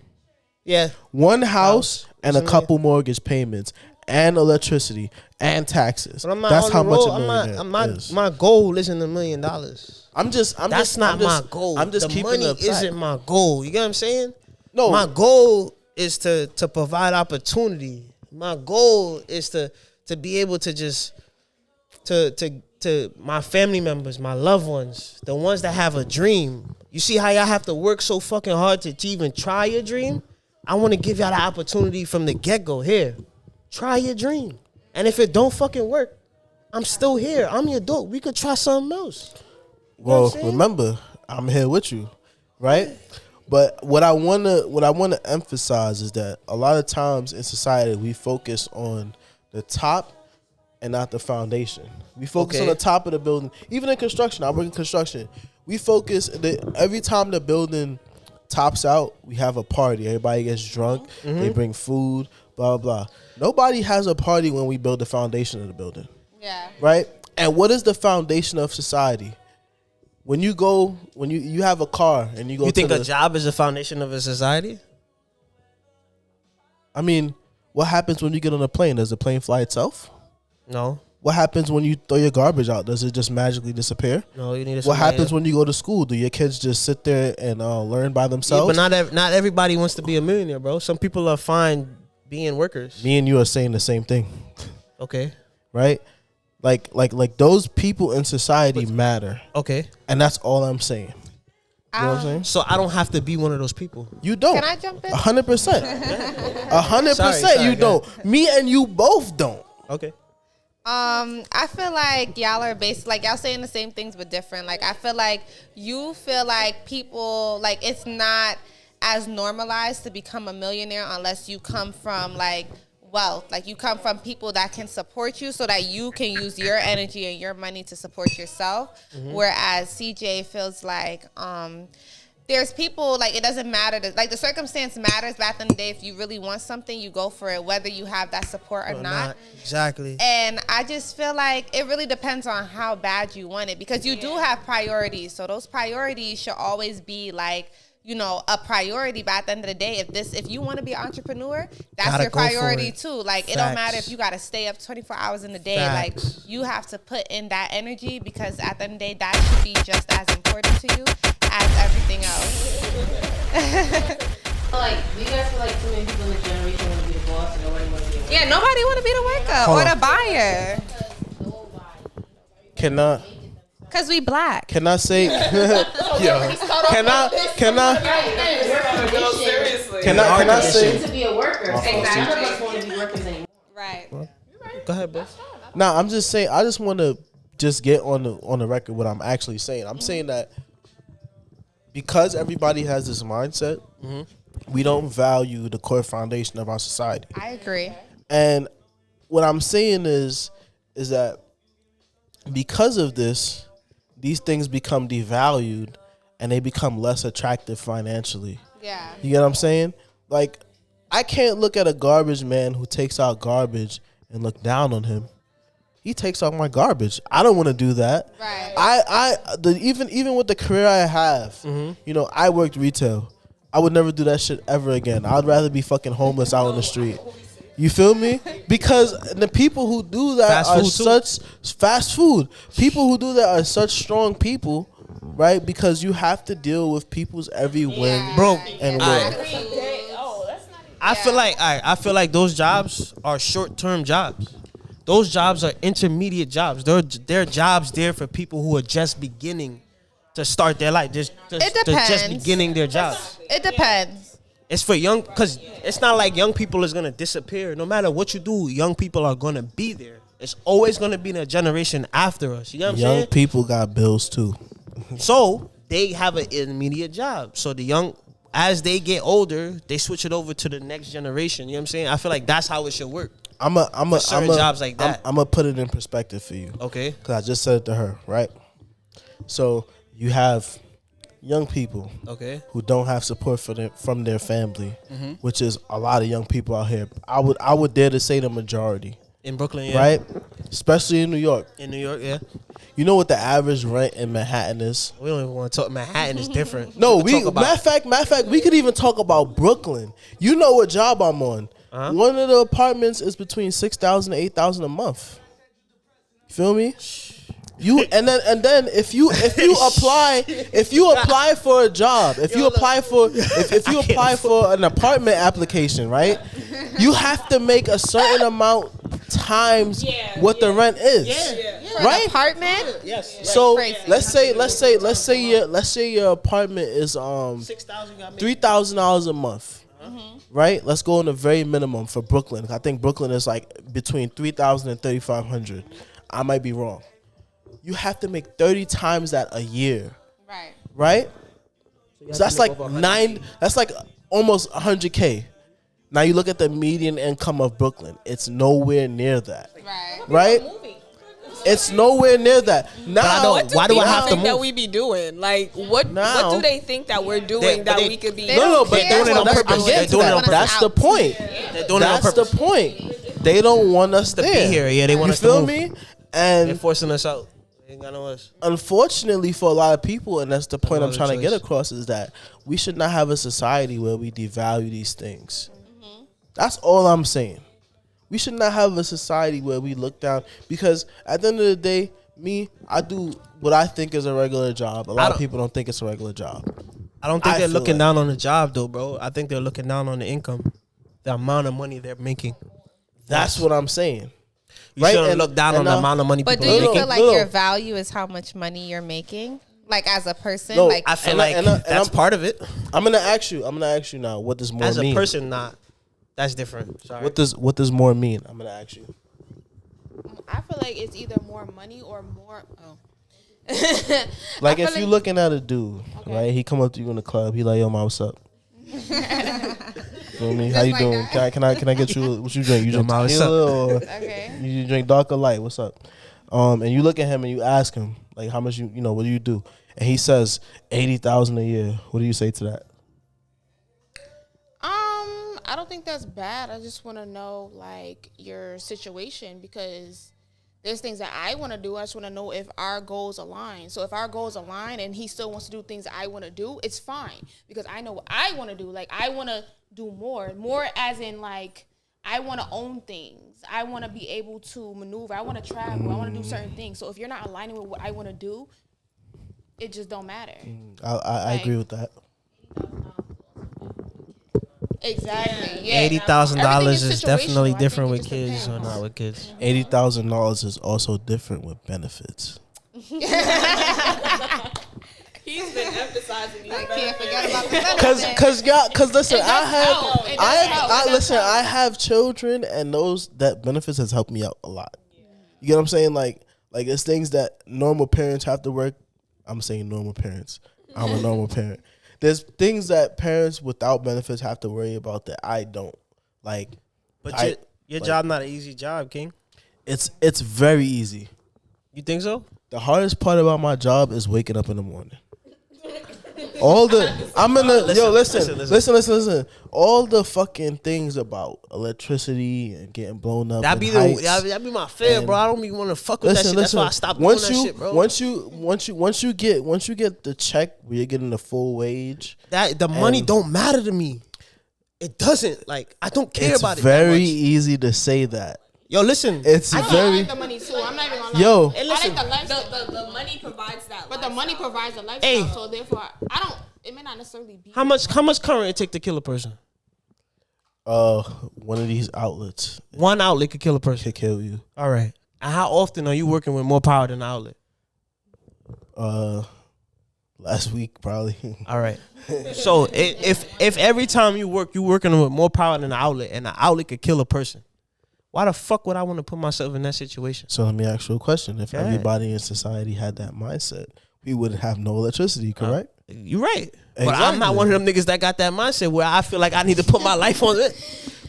Yeah. One house and a couple mortgage payments and electricity and taxes. That's how much $1 million is. My goal isn't $1 million. That's not my goal. I'm just the keeping money it isn't my goal. You get what I'm saying? No. My goal is to provide opportunity. My goal is to be able to just to my family members, my loved ones, the ones that have a dream. You see how y'all have to work so fucking hard to even try your dream? I want to give y'all the opportunity from the get-go. Here, try your dream. And if it don't fucking work, I'm still here. I'm your dope. We could try something else. Well, remember, I'm here with you, right? But what I wanna emphasize is that a lot of times in society we focus on the top and not the foundation. We focus on the top of the building. Even in construction, I work in construction. We focus every time the building tops out, we have a party. Everybody gets drunk. They bring food, blah, blah, blah. Nobody has a party when we build the foundation of the building. Yeah. Right? And what is the foundation of society? When you have a car and you go You think to a job is the foundation of a society? I mean, what happens when you get on a plane? Does the plane fly itself? No. What happens when you throw your garbage out? Does it just magically disappear? No, you need What happens when you go to school? Do your kids just sit there and learn by themselves? Yeah, but not everybody wants to be a millionaire, bro. Some people are fine being workers. Me and you are saying the same thing. Okay. Right? Like those people in society matter. Okay. And that's all I'm saying. You know what I'm saying? So I don't have to be one of those people. You don't. Can I jump in? 100%. 100% Sorry, you don't. Me and you both don't. Okay. I feel like y'all are like y'all saying the same things but different. Like I feel like you feel like people like it's not as normalized to become a millionaire unless you come from like wealth. Like you come from people that can support you so that you can use your energy and your money to support yourself. Whereas CJ feels like there's people like it doesn't matter like the circumstance matters. Back in the day, if you really want something, you go for it, whether you have that support or not. Exactly. And I just feel like it really depends on how bad you want it because you do have priorities. So those priorities should always be like, you know, a priority. But at the end of the day, if you want to be an entrepreneur, that's Gotta your go for priority it. too. Like it don't matter if you got to stay up 24 hours in the day. Facts. Like you have to put in that energy because at the end of the day, that should be just as important to you as everything else. Like, do you guys feel like too many people in the generation want to be the boss and nobody wants to be a worker? Yeah, nobody want to be the worker or the buyer. Cause we black. Can I say? Can I say? To be a worker. Exactly. None of us want to be workers anymore. Right. Go ahead, bro. Nah, I'm just saying. I just want to just get on the record what I'm actually saying. I'm saying that because everybody has this mindset, we don't value the core foundation of our society. I agree. And what I'm saying is that because of this, these things become devalued and they become less attractive financially. Yeah. You get what I'm saying? Like, I can't look at a garbage man who takes out garbage and look down on him. He takes out my garbage. I don't want to do that. Right. Even with the career I have, you know, I worked retail. I would never do that shit ever again. I'd rather be fucking homeless out on the street. You feel me? Because the people who do that are such fast food. People who do that are such strong people, right? Because you have to deal with people's every whim, Bro, and will. I feel like those jobs are short-term jobs. Those jobs are intermediate jobs. They're jobs there for people who are just beginning to start their life. They're just beginning their jobs. It depends. It's for young, because it's not like young people is going to disappear. No matter what you do, young people are going to be there. It's always going to be the generation after us. You know what I'm saying? Young people got bills too. So they have an intermediate job. So the young, as they get older, they switch it over to the next generation. You know what I'm saying? I feel like that's how it should work. I'm jobs like that. I'm gonna put it in perspective for you. Okay. Because I just said it to her, right? So you have young people, Okay. who don't have support from their family, which is a lot of young people out here. I would dare to say the majority, In Brooklyn, yeah. right? Especially in New York. In New York, yeah. You know what the average rent in Manhattan is? We don't even want to talk. Manhattan is different. No, can talk about matter of fact, we could even talk about Brooklyn. You know what job I'm on? One of the apartments is between $6,000 to $8,000 a month. Feel me? And then if you apply for a job, if you apply for an apartment application, right? You have to make a certain amount times what the rent is. Right? Apartment? Yes. So crazy. let's say your apartment is $3,000 a month. Right? Let's go on the very minimum for Brooklyn. I think Brooklyn is like between $3,000 and $3,500. I might be wrong. You have to make 30 times that a year. Right. Right? So that's like that's like almost $100K. Now you look at the median income of Brooklyn. It's nowhere near that. Right. Right? It's nowhere near that. Now, Why do I have to think move? that we be doing? Like, what Now- do they think that we're doing that we could be? They No, don't but care. doing it on that's, purpose. I'm getting They're to doing it that. on That's the purpose. point. They're doing it on That's the purpose. point. They don't want us To be there. here, yeah, they want you us to feel move. me? They're And forcing us out. They ain't got no us. unfortunately for a lot of people, and that's the point I'm other trying to get choice. across, is that we should not have a society where we devalue these things. That's all I'm saying. We should not have a society where we look down, because at the end of the day, I do what I think is a regular job. A lot of people don't think it's a regular job. I don't think I they're feel looking like- down on the job though, bro. I think they're looking down on the income, the amount of money they're making. That's what I'm saying. You Right, shouldn't and- look down on and, the amount of money But people do are you making. feel like No. your value is how much money you're making? Like as a person? No, like I feel And like and that's part of it. I'm gonna ask you now. What does more As a mean? person, not. That's different. Sorry. What does more mean? I'm gonna ask you. I feel like it's either more money or more. Oh. Like I if feel you like- looking at a dude, right? He come up to you in the club. He like, "Yo, man, what's up?" Feel me? How you like doing? that. Can I get you what you drink? You drink man, what's tequila or Okay. you drink dark or light? What's up? And you look at him and you ask him like, how much you know? What do you do? And he says $80,000 a year. What do you say to that? I don't think that's bad. I just want to know like your situation, because there's things that I want to do. I just want to know if our goals align. So if our goals align and he still wants to do things I want to do, it's fine, because I know what I want to do. Like I want to do more as in like I want to own things. I want to be able to maneuver. I want to travel. I want to do certain things. So if you're not aligning with what I want to do, it just don't matter. I agree with that. Exactly. Yeah. $80,000 Everything is situational. definitely I think different it with just kids or depends. not with kids. $80,000 is also different with benefits. He's been emphasizing these. can't forget about the Cause listen, help. It does help. It does help. I have children, and that benefits has helped me out a lot. You get what I'm saying? Like it's things that normal parents have to work. I'm saying normal parents. I'm a normal parent. There's things that parents without benefits have to worry about that I don't. Like, But I- your like- job not an easy job, King. it's very easy. You think so? The hardest part about my job is waking up in the morning. All the I'm in the Listen. listen. All the fucking things about electricity and getting blown up. That and be heights. that be my fear, And bro. I don't even want to fuck with that shit. That's why I stopped doing that shit, bro. Once you get the check where you're getting the full wage, That the money and- don't matter to me. It doesn't. Like I don't care it's about it. very that much. easy to say that. Yo, listen. It's I very like the money too. I'm not even gonna lie. yo. Hey, I listen. like the lifestyle, The money provides that. but the money provides a lifestyle. Hey. So therefore, I don't. It may not necessarily be. How much current it take to kill a person? One of these outlets One outlet could kill a person. could kill you. All right. And how often are you working with more power than the outlet? Last week probably. All right. So if every time you work, you working with more power than the outlet, and the outlet could kill a person, why the fuck would I want to put myself in that situation? So let me ask you a question: if Go ahead. everybody in society had that mindset, we wouldn't have no electricity, correct? You're right. But I'm not one of them niggas that got that mindset where I feel like I need to put my life on it.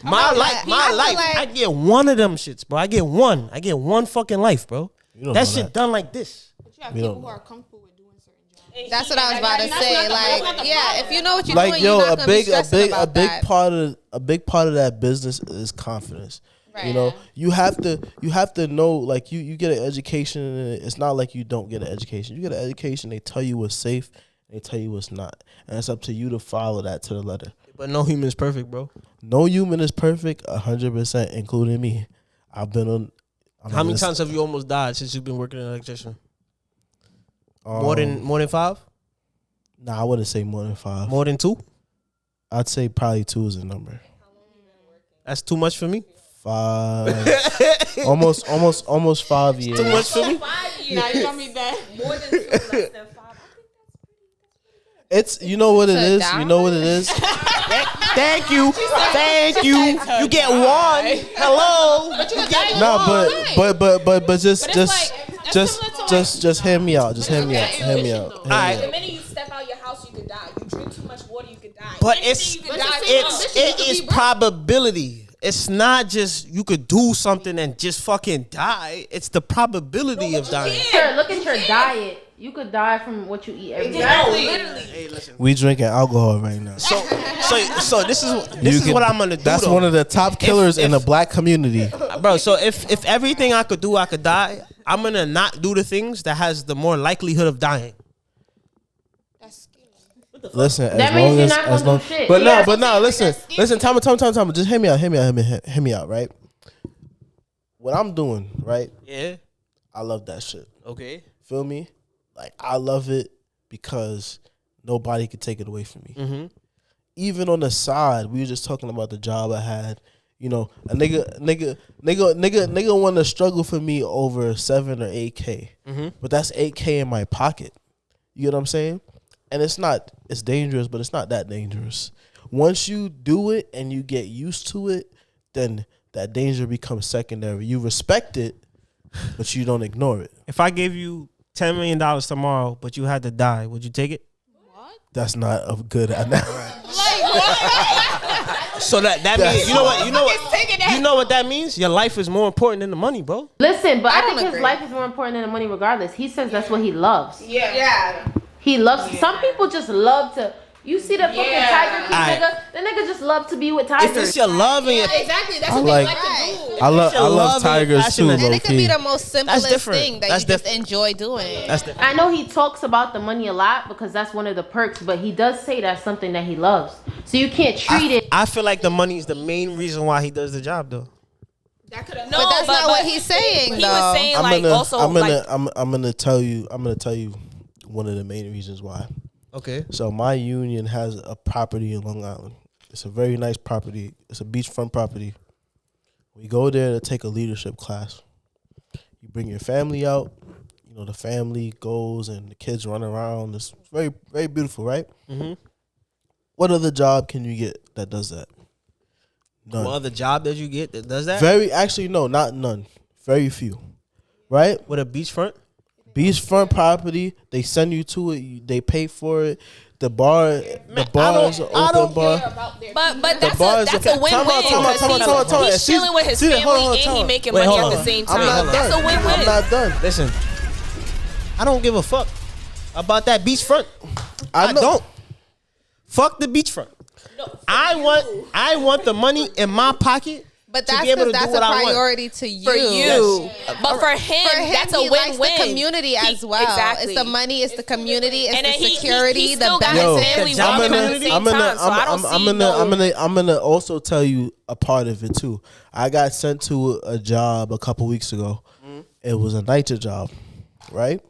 My life, like- I get one of them shits, bro. I get one fucking life, bro. You don't That know shit that. done like this. But you have We people don't who know. are comfortable with doing certain jobs. That's what I was about to That's say. not the- that's not Like, the yeah, problem. if you know what you're Like doing, yo, you're not a gonna big be stressing about that. part of that business is confidence. Right. You know, you have to know, like you get an education, and it's not like you don't get an education. You get an education, they tell you what's safe, they tell you what's not, and it's up to you to follow that to the letter. But no human is perfect, bro. No human is perfect, 100%, including me. I've been on. How many times have you almost died since you've been working as an electrician? More than 5? Nah, I wouldn't say more than 5. More than 2? I'd say probably 2 is a number. That's too much for me. 5, almost 5 years. Too much for me. Nah, you don't mean that. More than 2, less than 5. It's you know what it To is. die? You know what it is. Thank you. Thank you. You get one. Hello. But just But it's like, that's similar to just hear me out. Just hear me out. Hear me out. All right. The minute you step out your house, you could die. You drink too much water, you could die. But Anything, it's you could But die it's the same from. ambition. it You could is be broke. probability. It's not just you could do something and just fucking die. It's the probability of dying. Sir, look at your diet. You could die from what you eat every day. Hey, listen. We drinking alcohol right now. So this is You is can- what I'm gonna do. That's though. one of the top killers in the if- black community. Bro, so if everything I could do, I could die, I'm gonna not do the things that has the more likelihood of dying. That's scary. Listen, as That means long you're as not gonna as long, do shit. but Yeah, no, listen, that's scary. listen. Time. Just hear me out. Right. What I'm doing, right? Yeah. I love that shit. Okay. Feel me? Like I love it because nobody could take it away from me. Mm-hmm. Even on the side, we were just talking about the job I had. You know, a nigga want to struggle for me over 7 or 8K, but that's 8K in my pocket. You get what I'm saying? And it's dangerous, but it's not that dangerous. Once you do it and you get used to it, then that danger becomes secondary. You respect it, but you don't ignore it. If I gave you $10 million tomorrow, but you had to die, would you take it? That's not a good analogy. So that means you know what that means? Your life is more important than the money, bro. Listen, but I, don't think his agree. life is more important than the money regardless. He says that's what he loves. Yeah. He loves some people just love to you see the fucking Tiger King Alright. nigga? The nigga just love to be with If tigers. it's your love and your Exactly. That's I what like- they like to do. I your love love and tigers too, passion, low And it could be key. the most simplest different. thing that That's you just different. enjoy doing. that's the I know he talks about the money a lot because that's one of the perks, but he does say that's something that he loves. So you can't treat it. I feel like the money is the main reason why he does the job, though. That could have But that's not what he's saying, He though. was saying like also I'm like gonna tell you one of the main reasons why. Okay. So my union has a property in Long Island. It's a very nice property. It's a beachfront property. We go there to take a leadership class. You bring your family out. You know, the family goes and the kids run around. It's very, very beautiful, right? Mm-hmm. What other job can you get that does that? None. What other job that you get that does that? Not none. Very few, right? With a beachfront? Beachfront property. They send you to it. They pay for it. The bar is an open bar. But that's bar a is that's okay. a win-win. Time out. He's See- chilling with his see, family hold on, and time he out. making Wait, money hold at the on. same I'm time. not That's a done. win-win. I'm not done. Listen, I don't give a fuck about that beachfront. I know. don't. Fuck the beachfront. I want the money in my pocket. But to that's be able to because do that's a what I want. priority to you. For you. But for him, that's a he likes win-win. the community as well. Exactly. It's the money, it's the community, it's And the then he security, still the got benefits. his family Yo, walking I'm at gonna- the same time. So I don't see I'm gonna also tell you a part of it too. I got sent to a job a couple weeks ago. It was a night shift job, right?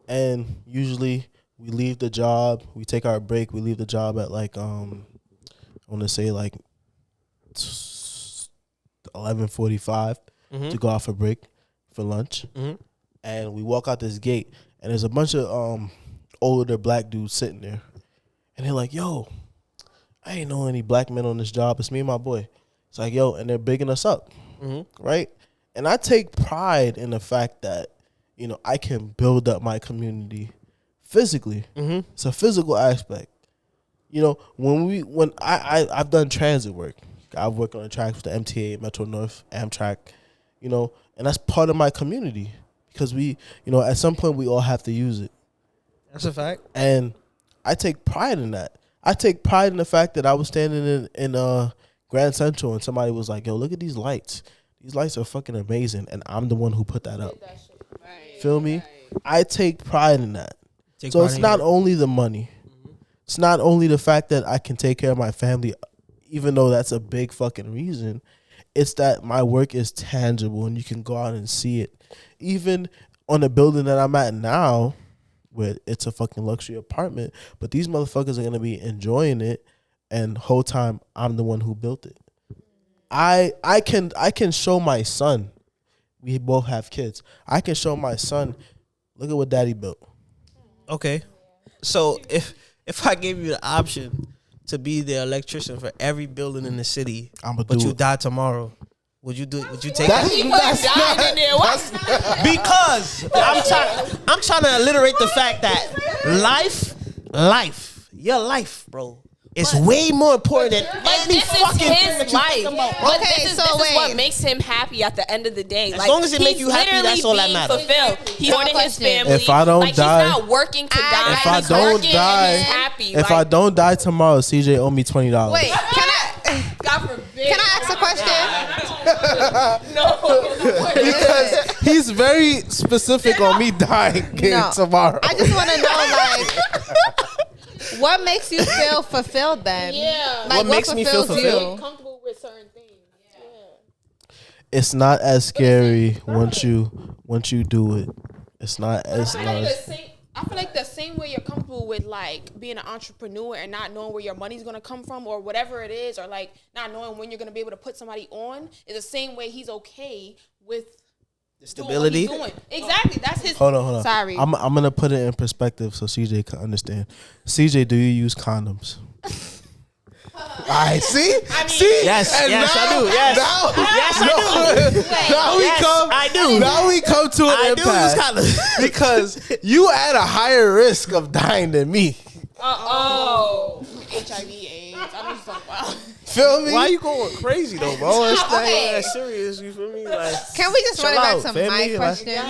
And usually we leave the job, we take our break, we leave the job at like I want to say like 11:45 to go out for break for lunch, and we walk out this gate, and there's a bunch of older black dudes sitting there, and they're like, "Yo, I ain't know any black men on this job. It's me and my boy." It's like, "Yo," and they're bigging us up, right? And I take pride in the fact that I can build up my community physically. It's a physical aspect. When I've done transit work. I've worked on the tracks with the MTA, Metro North, Amtrak, and that's part of my community because we, at some point we all have to use it. That's a fact. And I take pride in that. I take pride in the fact that I was standing in Grand Central and somebody was like, "Yo, look at these lights. These lights are fucking amazing," and I'm the one who put that up. Feel me? I take pride in that. So it's not only the money. It's not only the fact that I can take care of my family, even though that's a big fucking reason. It's that my work is tangible and you can go out and see it. Even on the building that I'm at now, where it's a fucking luxury apartment, but these motherfuckers are gonna be enjoying it, and the whole time I'm the one who built it. I can show my son. We both have kids. I can show my son, look at what daddy built. Okay. So if I gave you the option to be the electrician for every building in the city, but you die tomorrow, would you do it? Would you take that? Because I'm trying to alliterate the fact that your life, bro, is way more important than any This fucking is thing that his you life. think about. But Okay, this is so what wait. makes him happy at the end of the day. As long as it make you happy, literally that's all that being matters. Fulfilled. He's supporting his question. family. If I don't like, die- he's not working to die. If I He's don't working and die- he's happy. If I don't die tomorrow, CJ owe me $20. Wait, God forbid. can I ask a question? Because he's very specific on me dying No. tomorrow. I just want to know, like, what makes you feel fulfilled then? Yeah. Like, What makes me feel fulfills fulfilled? you? Comfortable with certain things. Yeah. It's not as scary once you do it. It's not as I feel like the same way you're comfortable with like being an entrepreneur and not knowing where your money's gonna come from or whatever it is, or like not knowing when you're gonna be able to put somebody on, is the same way he's okay with The stability. doing what he's doing. Exactly. That's his. Hold on. Sorry. I'm gonna put it in perspective so CJ can understand. CJ, do you use condoms? I see. Yes, And yes, now- I do. Yes, yes, I do. Now we Yes, come. I do. Now we come to an I do use impasse condoms. because you at a higher risk of dying than me. HIV, AIDS. I don't know about. Feel me? Why you going crazy though, bro? It's not Okay. even that serious. You feel me? Like, Can we just Chill run it back out, to family. my Like- question? Yo, Okay.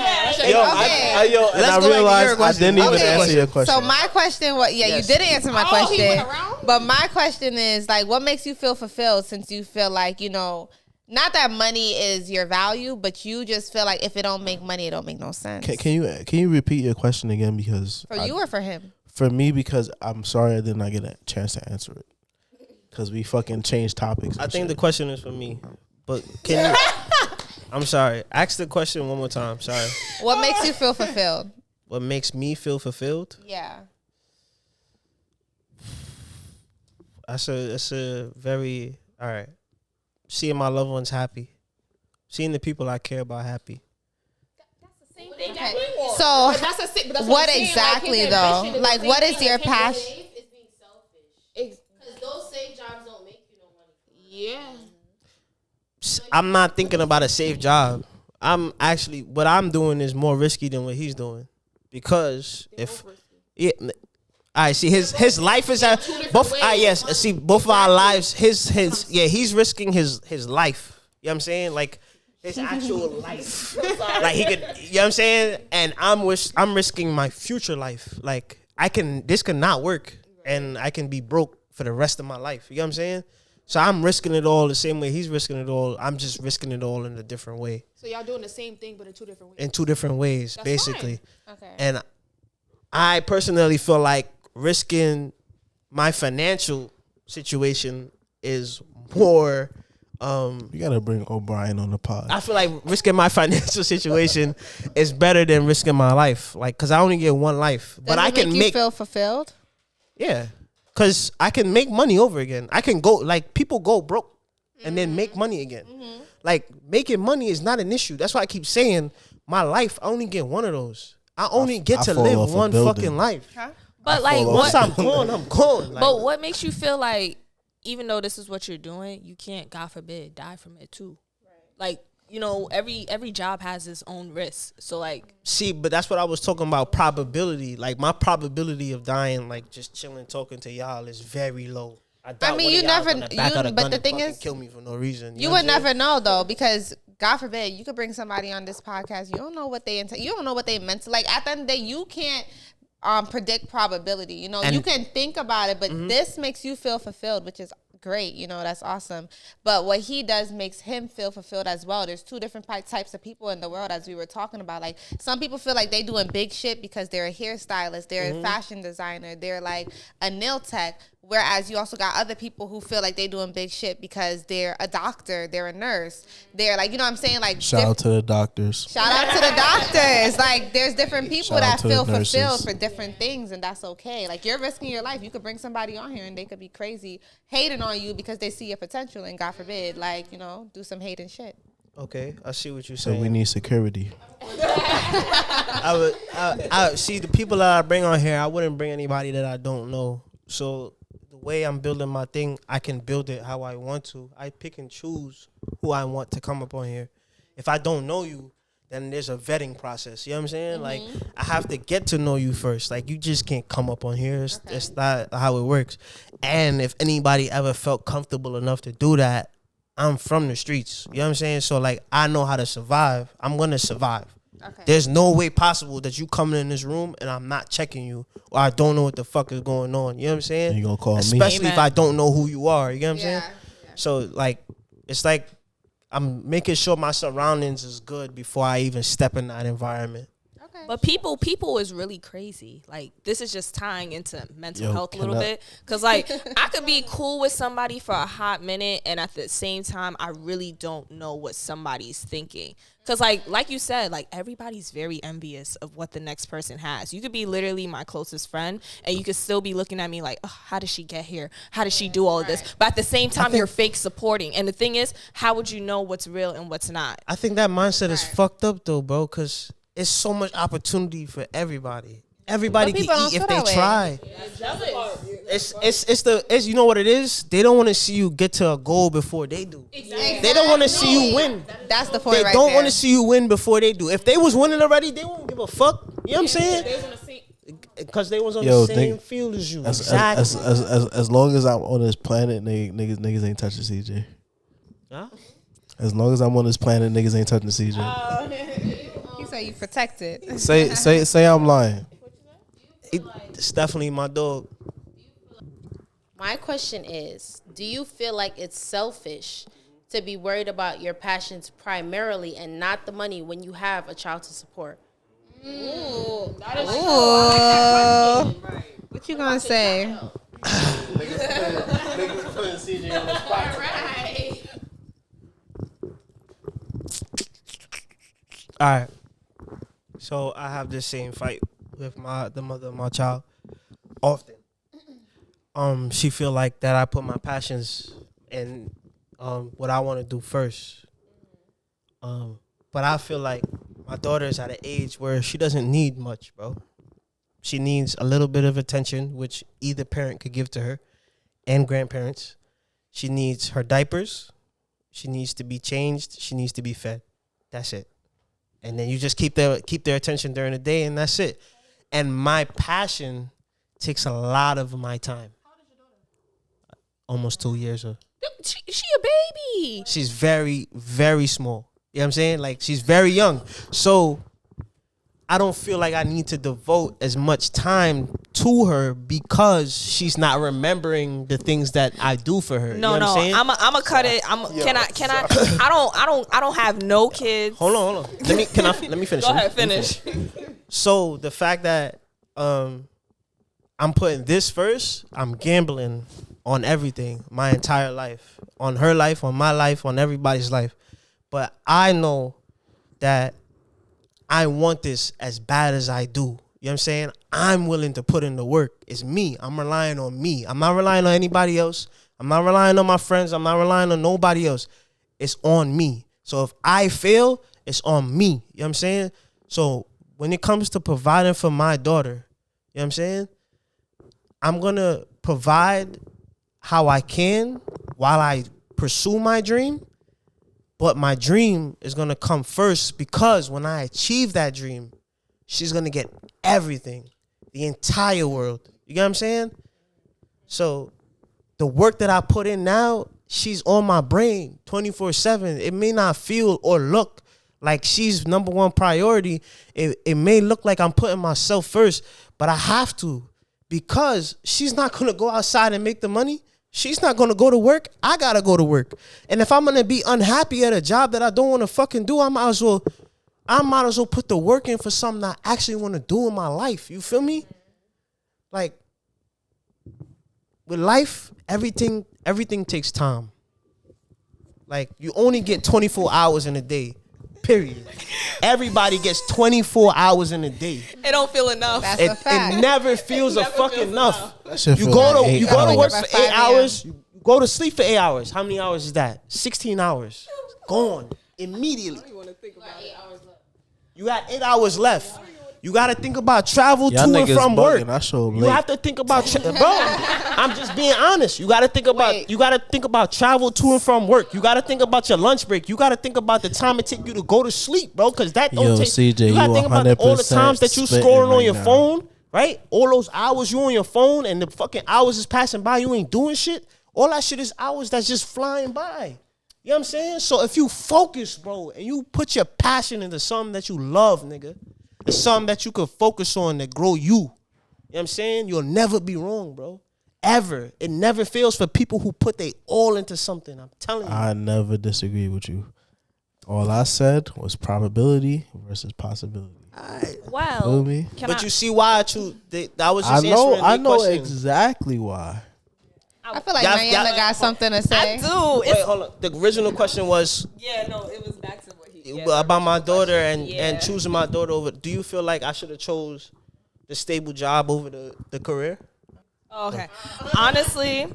and Let's I go back to your realized I question. didn't even Okay. answer your question. So my question was, Yes. you didn't answer my He question. went around? But my question is, like, what makes you feel fulfilled since you feel like, not that money is your value, but you just feel like if it don't make money, it don't make no sense. Can you repeat your question again? Because For you or for him? for me, because I'm sorry I did not get a chance to answer it. Because we fucking changed topics. I think the question is for me, but can you? I'm sorry. Ask the question one more time. Sorry. What makes you feel fulfilled? What makes me feel fulfilled? Yeah. That's a very all right. Seeing my loved ones happy, seeing the people I care about happy. Okay. So, what exactly though? Like, what is your passion? Safe is being selfish. Because those safe jobs don't make you no money. Yeah. I'm not thinking about a safe job. I'm actually what I'm doing is more risky than what he's doing because I see his life is at both. Yes, see both of our lives. He's risking his life. You know what I'm saying? Like his actual life. Like he could. You know what I'm saying? And I'm risking my future life. Like this could not work. and I can be broke for the rest of my life. You know what I'm saying? So I'm risking it all the same way he's risking it all. I'm just risking it all in a different way. So y'all doing the same thing, but in 2 different ways. In 2 different ways, That's basically. Okay. And I personally feel like risking my financial situation is more. You gotta bring O'Brien on the pod. I feel like risking my financial situation is better than risking my life. Like, cause I only get one life, but I can you feel fulfilled. Yeah, because I can make money over again. I can go, like, people go broke and then make money again. Like, making money is not an issue. That's why I keep saying my life, I only get one of those. I only get to fall live off a one building. fucking life. But like, Once what? I'm gone, I'm gone. Like, But what makes you feel like, even though this is what you're doing, you can't, God forbid, die from it too? Like, you know, every job has its own risk. So like, see, but that's what I was talking about, probability. Like, my probability of dying, like, just chilling, talking to y'all is very low. doubt mean, one of you y'all never- gonna back you- out a but gun the and thing fucking is, kill me for no reason. You know would what I'm never know though, because God forbid you could bring somebody on this podcast. You don't know what they you don't know what they meant to. Like at the end of the day, you can't predict probability. You know, And- you can think about it, but this makes you feel fulfilled, which is great. You know, that's awesome. But what he does makes him feel fulfilled as well. There's 2 different types of people in the world, as we were talking about. Like some people feel like they doing big shit because they're a hairstylist, they're a fashion designer, they're like a nail tech. Whereas you also got other people who feel like they doing big shit because they're a doctor, they're a nurse, they're like, you know what I'm saying? Like Shout out to the doctors. shout out to the doctors. Like there's different people Shout out that to the feel nurses. fulfilled for different things, and that's okay. Like you're risking your life. You could bring somebody on here and they could be crazy hating on you because they see your potential, and God forbid, like, you know, do some hating shit. Okay, I see what you're So saying. we need security. I see the people that I bring on here. I wouldn't bring anybody that I don't know. So the way I'm building my thing, I can build it how I want to. I pick and choose who I want to come up on here. If I don't know you, then there's a vetting process. You know what I'm saying? Like I have to get to know you first. Like you just can't come up on here. It's not how it works. And if anybody ever felt comfortable enough to do that, I'm from the streets. You know what I'm saying? So like I know how to survive. I'm gonna survive. Okay. There's no way possible that you coming in this room and I'm not checking you or I don't know what the fuck is going on. You know what I'm saying? And you gonna call me. Especially if Amen. I don't know who you are. You know what I'm saying? Yeah. So like it's like I'm making sure my surroundings is good before I even step in that environment. Okay. but people is really crazy. Like this is just tying into mental Yo, health a little can I- bit. Cause like I could be cool with somebody for a hot minute, and at the same time, I really don't know what somebody's thinking. Cause like you said, like everybody's very envious of what the next person has. You could be literally my closest friend, and you could still be looking at me like, oh, how did she get here? How did she do all of this? But at the same time, you're fake supporting. And the thing is, how would you know what's real and what's not? I think that mindset is fucked up though, bro, because it's so much opportunity for everybody. Everybody But can people don't eat if feel they that way. try. It's you know what it is? They don't want to see you get to a goal before they do. Exactly. They don't want to see you win. That's the point They right don't there. want to see you win before they do. If they was winning already, they won't give a fuck. You know what I'm saying? Because they was on Yo, the same nigga, field as you. As, Exactly. as long as I'm on this planet, niggas ain't touching CJ. Huh? As long as I'm on this planet, niggas ain't touching CJ. You say you protected. Say I'm lying. It's definitely my dog. My question is, do you feel like it's selfish to be worried about your passions primarily and not the money when you have a child to support? Ooh. What you gonna say? All right. So I have this same fight with the mother of my child often. She feel like that I put my passions and what I want to do first. But I feel like my daughter is at an age where she doesn't need much, bro. She needs a little bit of attention, which either parent could give to her, and grandparents. She needs her diapers. She needs to be changed. She needs to be fed. That's it. And then you just keep their attention during the day, and that's it. And my passion takes a lot of my time. Almost 2 years old. She a baby. She's very, very small. You know what I'm saying? Like, she's very young. So I don't feel like I need to devote as much time to her because she's not remembering the things that I do for her. No, you know what I'm saying? I'm a cut it. Can I? I don't have no kids. Hold on. Let me finish. Go ahead, Let me finish. So the fact that I'm putting this first, I'm gambling on everything, my entire life, on her life, on my life, on everybody's life. But I know that I want this as bad as I do. You know what I'm saying? I'm willing to put in the work. It's me. I'm relying on me. I'm not relying on anybody else. I'm not relying on my friends. I'm not relying on nobody else. It's on me. So if I fail, it's on me. You know what I'm saying? So when it comes to providing for my daughter, you know what I'm saying? I'm going to provide how I can while I pursue my dream. But my dream is going to come first because when I achieve that dream, she's going to get everything, the entire world. You get what I'm saying? So the work that I put in now, she's on my brain 24/7. It may not feel or look like she's number one priority. It may look like I'm putting myself first, but I have to because she's not going to go outside and make the money. She's not going to go to work. I got to go to work. And if I'm going to be unhappy at a job that I don't want to fucking do, I might as well put the work in for something I actually want to do in my life. You feel me? Like, with life, everything takes time. Like, you only get 24 hours in a day, period. Everybody gets 24 hours in a day. It don't feel enough. That's a fact. It never feels a fucking enough. You go to work for 8 5 a.m. hours. You go to sleep for 8 hours. How many hours is that? 16 hours. Gone immediately. You got 8 hours left. You got to think about travel Y'all to and niggas from work. bugging. I show 'em You late. have to think about, bro. I'm just being honest. You got to think about. Wait. You got to think about travel to and from work. You got to think about your lunch break. You got to think about the time it take you to go to sleep, bro. Because that don't Yo, take. CJ, you got to you think about all the 100% times that you spitting scrolling on right your now. phone, right? All those hours you on your phone and the fucking hours is passing by. You ain't doing shit. All that shit is hours that's just flying by. You know what I'm saying? So if you focus, bro, and you put your passion into something that you love, nigga, it's something that you could focus on that grow you. You know what I'm saying? You'll never be wrong, bro. Ever. It never fails for people who put their all into something. I'm telling you. I never disagree with you. All I said was probability versus possibility. Well, Feel me? But you see why I choose. I was just I know. answering I the know question. exactly why. I feel like Y'all- Mariana got something to say. I do. Wait, It's, hold on. The original question was yeah, no, it was back to what he. about my daughter and Yeah. choosing my daughter over. Do you feel like I should have chose the stable job over the career? Oh, okay. Honestly,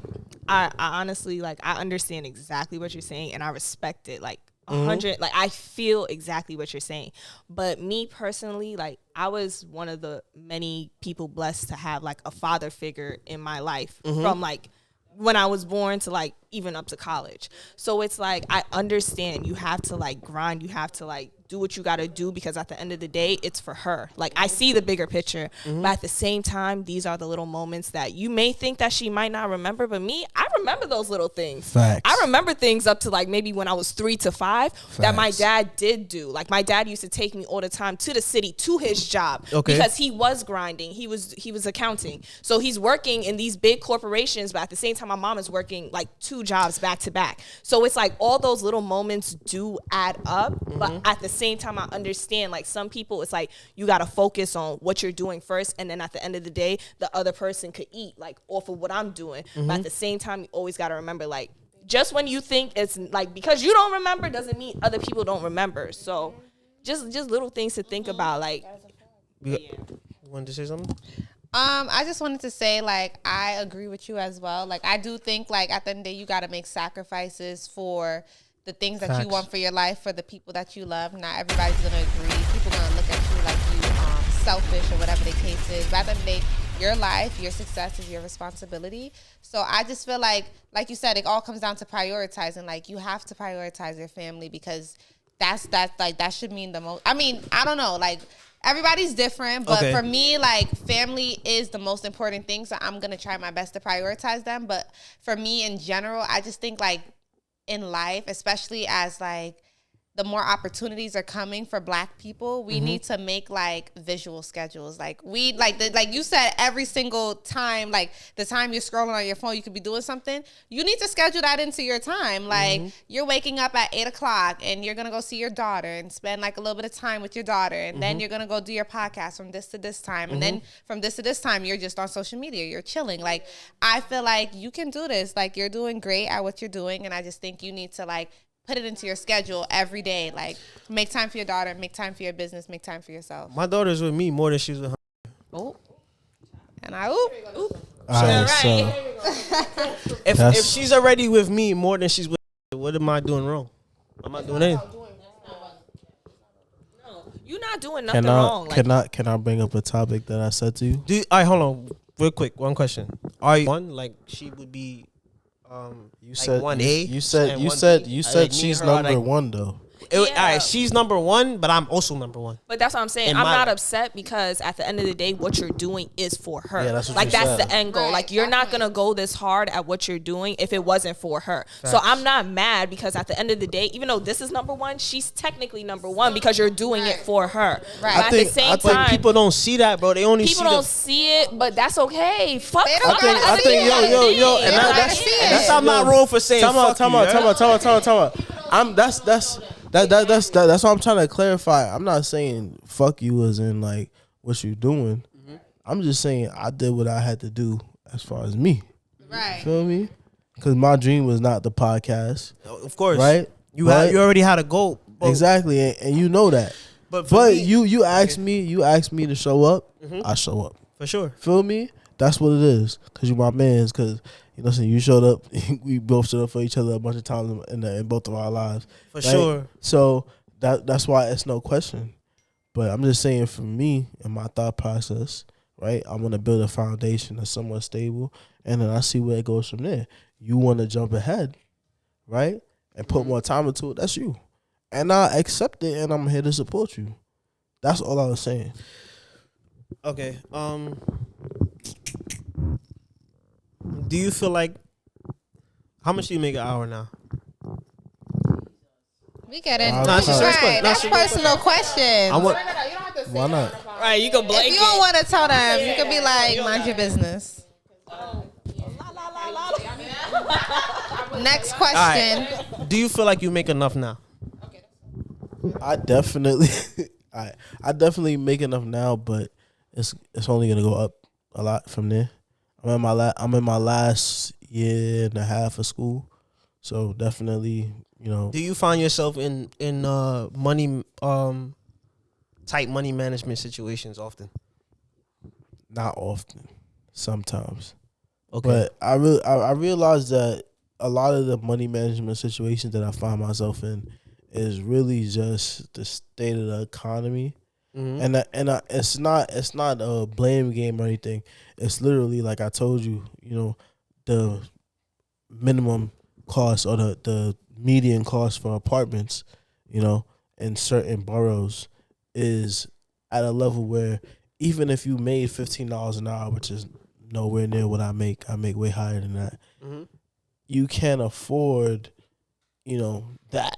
I honestly like I understand exactly what you're saying and I respect it. Like 100, like I feel exactly what you're saying. But me personally, like I was one of the many people blessed to have like a father figure in my life from like when I was born to like even up to college. So it's like I understand you have to like grind, you have to like do what you got to do because at the end of the day it's for her. Like I see the bigger picture, but at the same time these are the little moments that you may think that she might not remember, but me, I remember those little things. Facts. I remember things up to like maybe when I was 3 to 5 that my Facts. dad did do. Like my dad used to take me all the time to the city to his job because he was grinding. He was accounting. So he's working in these big corporations, but at the same time my mom is working like 2 jobs back to back. So it's like all those little moments do add up, but at the same time I understand like some people it's like you got to focus on what you're doing first and then at the end of the day the other person could eat like off of what I'm doing. But at the same time you always got to remember like just when you think it's like because you don't remember doesn't mean other people don't remember. So just little things to think about like You wanted to say something? I just wanted to say, like, I agree with you as well. Like, I do think, like, at the end of the day, you got to make sacrifices for the things that you Facts. want for your life, for the people that you love. Not everybody's going to agree. People going to look at you like you selfish or whatever the case is. But at the end of the day, your life, your success is your responsibility. So I just feel like you said, it all comes down to prioritizing. Like, you have to prioritize your family because that should mean the most. I mean, I don't know, like, everybody's different, but Okay. for me, like, family is the most important thing, so I'm going to try my best to prioritize them. But for me in general, I just think, like, in life, especially as, like, the more opportunities are coming for Black people, we need to make like visual schedules. Like we like you said, every single time, like the time you're scrolling on your phone, you could be doing something. You need to schedule that into your time. Like you're waking up at 8:00 and you're gonna go see your daughter and spend like a little bit of time with your daughter, and then you're gonna go do your podcast from this to this time, and then from this to this time you're just on social media, you're chilling. Like I feel like you can do this. Like you're doing great at what you're doing, and I just think you need to like put it into your schedule every day. Like, make time for your daughter, make time for your business, make time for yourself. My daughter's with me more than she's with her. Oh. And I, oop. All right, so If she's already with me more than she's with her, what am I doing wrong? I'm not doing anything. You're not doing nothing wrong. Can I bring up a topic that I said to you? All right, hold on. Real quick, one question. Are you one, like, she would be... You like said 1A. You said like she's me and her are number like- one though. All right, she's number one, but I'm also number one. But that's what I'm saying. In I'm my not life. upset because at the end of the day, what you're doing is for her. Yeah, that's what like you that's said. the end goal. Right, Like you're not definitely. gonna go this hard at what you're doing if it wasn't for her. So I'm not mad because at the end of the day, even though this is number one, she's technically number one because you're doing it for her. But Right. at the same But time, people don't see that, bro. They only people see don't the... see it, but that's okay. Fuck. They don't fuck gotta it. I think yo, and They don't that's gotta see it. That's I'm not wrong for saying Time out. fuck you, yeah? That's what I'm trying to clarify. I'm not saying fuck you as in like what you doing. I'm just saying I did what I had to do as far as me. Right. Feel me? Because my dream was not the podcast, Of course. right? You But- you already had a goal. Bro. exactly, and you know that. But, for But me, you asked me to show up. I show up. for sure. Feel me? That's what it is. Cause you my man's. Cause you know, you showed up. We both showed up for each other a bunch of times in both of our lives. For right? sure. So that's why it's no question. But I'm just saying, for me and my thought process, right? I want to build a foundation that's somewhat stable, and then I see where it goes from there. You want to jump ahead, right? And put more time into it. That's you, and I accept it, and I'm here to support you. That's all I was saying. Okay. Do you feel like... How much do you make an hour now? We get in. Nah, it's a serious question. Right. Nah, That's serious personal questions. I want... Why not? Right, you can If blank you don't it. want to tell them, you could be like, mind your business. Next question. Do you feel like you make enough now? I definitely, I definitely make enough now, but it's only gonna go up a lot from there. I'm in my last year and a half of school, so definitely, you know. Do you find yourself in money tight money management situations often? Not often, sometimes. Okay. But I realized that a lot of the money management situations that I find myself in is really just the state of the economy. And it's not a blame game or anything. It's literally, like I told you, you know, the minimum cost or the median cost for apartments, you know, in certain boroughs is at a level where even if you made $15 an hour, which is nowhere near what I make way higher than that. You can't afford, you know, that.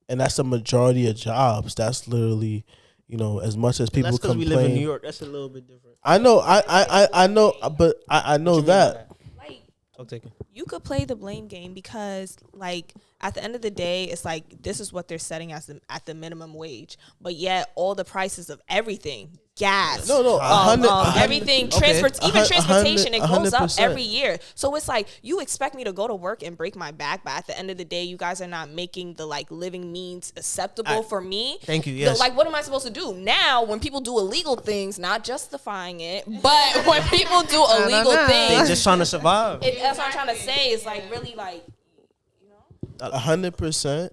And that's the majority of jobs. That's literally, you know, as much as people That's because complain. we live in New York. That's a little bit different. I know, I know, but I know that. Like, I'll take it. you could play the blame game because, like, at the end of the day, it's like this is what they're setting as at the minimum wage, but yet all the prices of everything, gas, No, 100 everything, okay. transportation, it goes up 100%. every year. So it's like you expect me to go to work and break my back, but at the end of the day, you guys are not making the like living means acceptable for me. Thank you, So, yes. like, what am I supposed to do now when people do illegal things, not justifying it, but when people do illegal know. They things, just trying to survive. that's what I'm trying to say. It's like really like. 100%.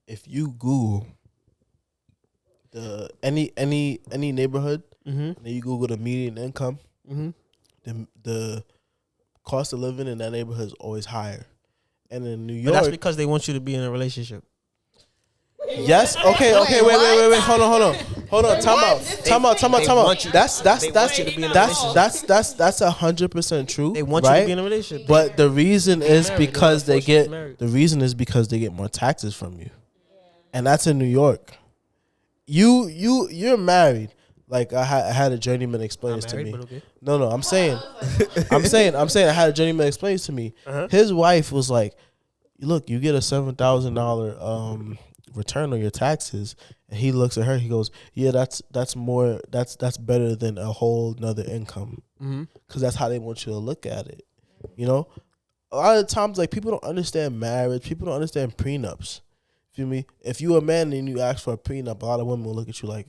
If you Google the any neighborhood, and then you Google the median income, the cost of living in that neighborhood is always higher. And in New But York, that's because they want you to be in a relationship. yes. Okay. Wait. Hold on. Hold on, time out. want you- That's they want you to be in a relationship. that's 100% true. They want you right? to be in a relationship. But the reason is married. They because wanna they force you to get be married. the reason is because they get more taxes from you, and that's in New York. You're married. Like I had a journeyman explain this to married, me. but okay. No, I'm saying I had a journeyman explain this to me. His wife was like, "Look, you get a $7,000 return on your taxes," and he looks at her. He goes, "Yeah, that's more. That's better than a whole nother income, because that's how they want you to look at it. You know, a lot of times like people don't understand marriage. People don't understand prenups. Feel me? If you a man and you ask for a prenup, a lot of women will look at you like.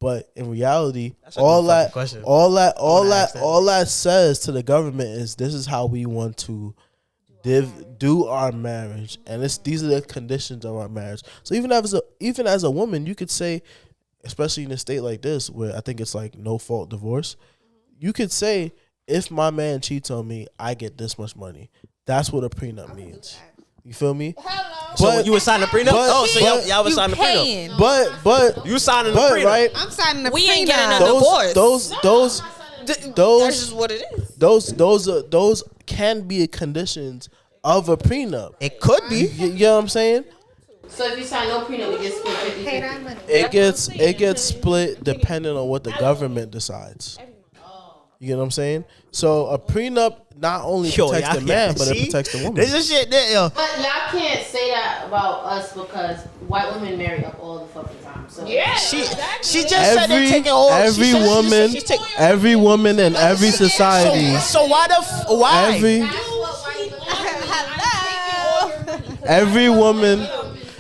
But in reality, That's a all good that, fucking question. all that, all wanna that, ask that. all that says to the government is this is how we want to do our marriage, and these are the conditions of our marriage. So even as a woman, you could say, especially in a state like this where I think it's like no fault divorce, you could say if my man cheats on me, I get this much money. That's what a prenup means. You feel me? So you would sign a prenup? but- So but- y'all would sign a prenup. Paying. But You signing the but prenup. right. I'm signing a We ain't getting prenup. a divorce. Those That's just what it is. those can be conditions of a prenup. It could be. You know what I'm saying? So if you sign no prenup, it gets split 50-50. Pay that money. It gets split depending on what the government decides. You get what I'm saying? So a prenup not only protects the man, but it protects the woman. This is shit that yo. But y'all can't say that about us because white women marry up all the fucking time. So She just said they're taking all. every woman, every woman in every society, So why why? every woman,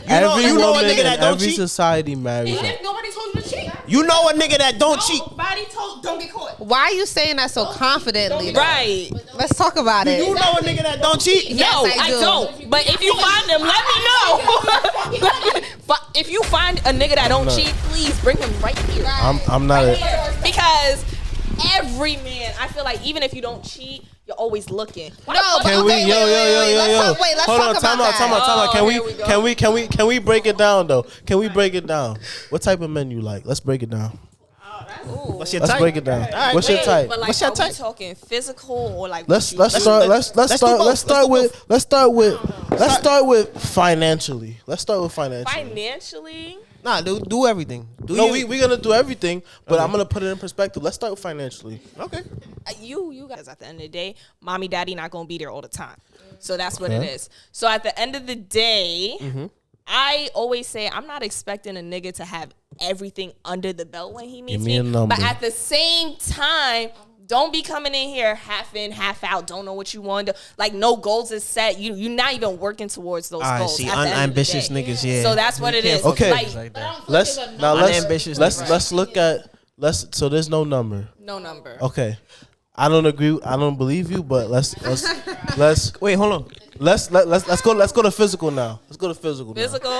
every you know a woman nigga in that don't every cheat? society marries up. Nobody told you to cheat. You know a nigga that don't cheat. Nobody told. Don't get caught. Why are you saying that so confidently? though? Right. Let's talk about it. You know a nigga that don't cheat. Yes, No, I I do. don't. But if you find them, let me know. But if you find a nigga that don't cheat, please bring him right here. I'm not a. Because every man, I feel like even if you don't cheat, you're always looking. No, but Can we? okay, Yo. let's Hold on, talk time about out, time out, that. time out. Oh, here we go. Can we break it down though? Can we break it down? What type of men you like? Let's break it down. What's your Let's type? break it down. right, What's your Wait, type? But like, What's your are we type? talking physical or like? Let's what you do? start with financially. Let's start with financially. Financially. Nah, do everything. No, we're gonna do everything, but I'm gonna put it in perspective. Let's start with financially. Okay. You guys at the end of the day, mommy, daddy not gonna be there all the time. So that's what it is. So at the end of the day, I always say I'm not expecting a nigga to have everything under the belt when he meets me a number. But at the same time, don't be coming in here half in, half out. Don't know what you want. Like no goals is set. You're not even working towards those I goals. see. at the end of the Unambitious day. niggas. Yeah. So that's what it is. Okay. Like, Let's Unambitious niggas. let's look at so there's no number. no number. Okay. I don't agree. I don't believe you, but let's Wait, hold on. let's go to physical now. Let's go to physical. now. Physical.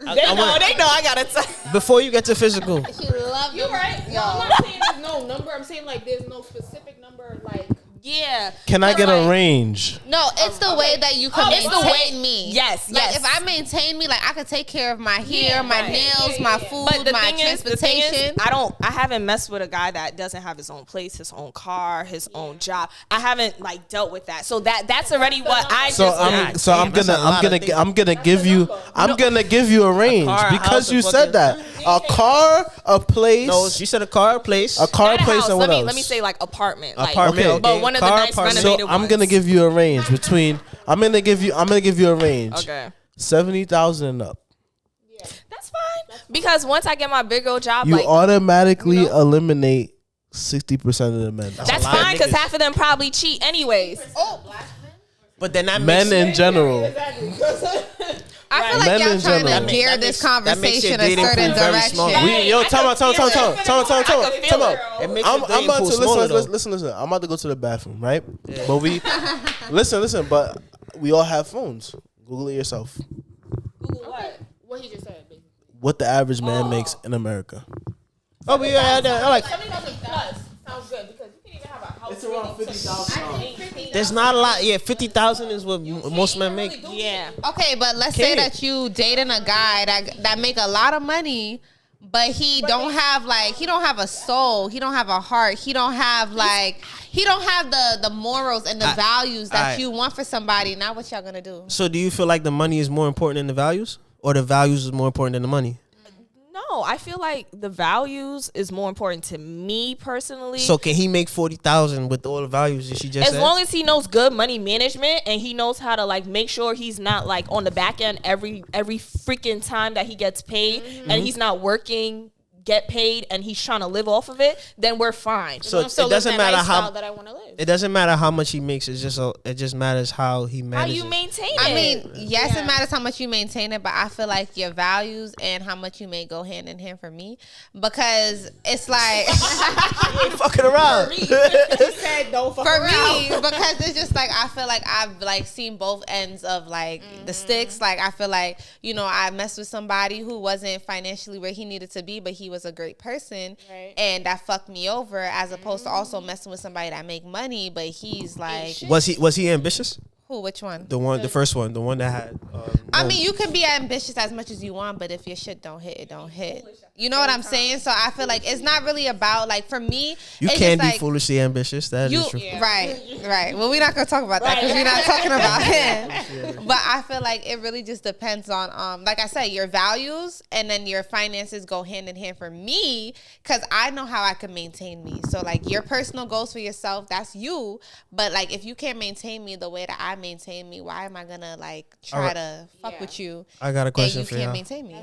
I They wanna- know. I gotta tell. Before you get to physical, You're right. No, I'm not saying there's no number. I'm saying like there's no specific number. Like Yeah. Can I get a Like- range? No, it's the way that you can It's the maintain way- me. Yes, Like yes. if I maintain me, like I could take care of my hair, my right. nails, my food, But the my thing is, transportation. I haven't messed with a guy that doesn't have his own place, his own car, his own job. I haven't like dealt with that. So that's already what I So just I'm Damn, that's a lot of things. I'm gonna give you a range car, a because house, you a said that a car, a place, no, she said a car, place. a car, Not a place, house. and what else? Let me say like apartment. Like, Apartment, okay. But one of the Car, nice apartment. So renovated I'm ones. gonna give you a range between. I'm gonna give you a range. Okay. 70,000 and up. That's fine. Because once I get my big old job, You like automatically eliminate 60% of the men. that's a lot of fine because niggas. half of them probably cheat anyways. But then that Men makes in general. I feel like Men y'all in trying general. to gear That this makes- that makes your conversation a dating certain pool very direction. small. I Time out. can feel it. I can feel it. It makes I'm your dating about pool to smaller, though. listen. I'm about to go to the bathroom, right? But we listen. But we all have phones. Google it yourself. what he just said. Basically. What the average man makes in America? Oh, but yeah, I like. 70,000 plus sounds good because you can even have a house. It's around $50,000. There's not a lot. Yeah, 50,000 is what most men make. Yeah. Okay, but let's say Kid. that you dating a guy that make a lot of money, but he don't have a soul. He don't have a heart. He don't have the morals and the values that you want for somebody. Now what y'all gonna do? So do you feel like the money is more important than the values, or the values is more important than the money? No, I feel like the values is more important to me personally. So can he make 40,000 with all the values that she just said? As long as he knows good money management and he knows how to like make sure he's not like on the back end every freaking time that he gets paid, and he's not working, get paid, and he's trying to live off of it, then we're fine. So it doesn't matter how that I want to live. it doesn't matter how much he makes. It just matters how he How manages. you maintain it. I mean, yes, it matters how much you maintain it, but I feel like your values and how much you may go hand in hand for me, because it's like You ain't fucking around. She said don't fuck for around. me, because it's just like I feel like I've like seen both ends of like the sticks. Like I feel like, you know, I messed with somebody who wasn't financially where he needed to be, but he was a great person, Right. and that fucked me over, as opposed to also messing with somebody that make money, but he's like, Was he ambitious? who? Which one? The first one, the one that had. I mean, you can be ambitious as much as you want, but if your shit don't hit, it don't hit. You know what I'm saying? So I feel like it's not really about like, for me, you it's can't just be like, foolishly ambitious. That is true. Right. Well, we're not gonna talk about that because we're not talking about him. But I feel like it really just depends on, like I said, your values and then your finances go hand in hand for me, because I know how I can maintain me. So like your personal goals for yourself, that's you. But like if you can't maintain me the way that I maintain me, why am I gonna like try to fuck with you? I got a question and for you can't y'all. maintain me.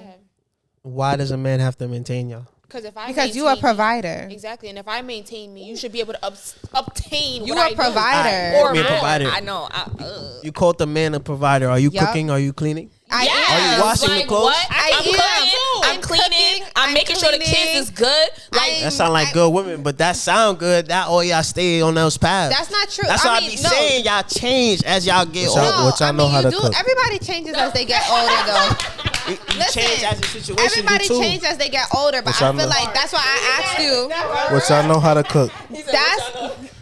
Why does a man have to maintain y'all? Because you a provider. Exactly, and if I maintain me, you should be able to obtain. You what a I provider. do. Or Me a more. provider. I know. You called the man a provider. Are you Yup. cooking? Are you cleaning? I Yes. Are you washing the Like, clothes? What? I I'm am. cooking. I'm I'm cleaning. cooking. I'm making sure the cleaning. kids is good. Like That sound like good women, but that sound good. That all y'all stay on those paths. That's not true. That's I what I mean, be no. saying. Y'all change as y'all get What y'all- older. what y'all know how to cook? Everybody changes as they get older, though. You Listen, change as the situation Everybody do too. changes as they get older, but What I y'all feel know? like that's why I asked you. What y'all know how to cook? That's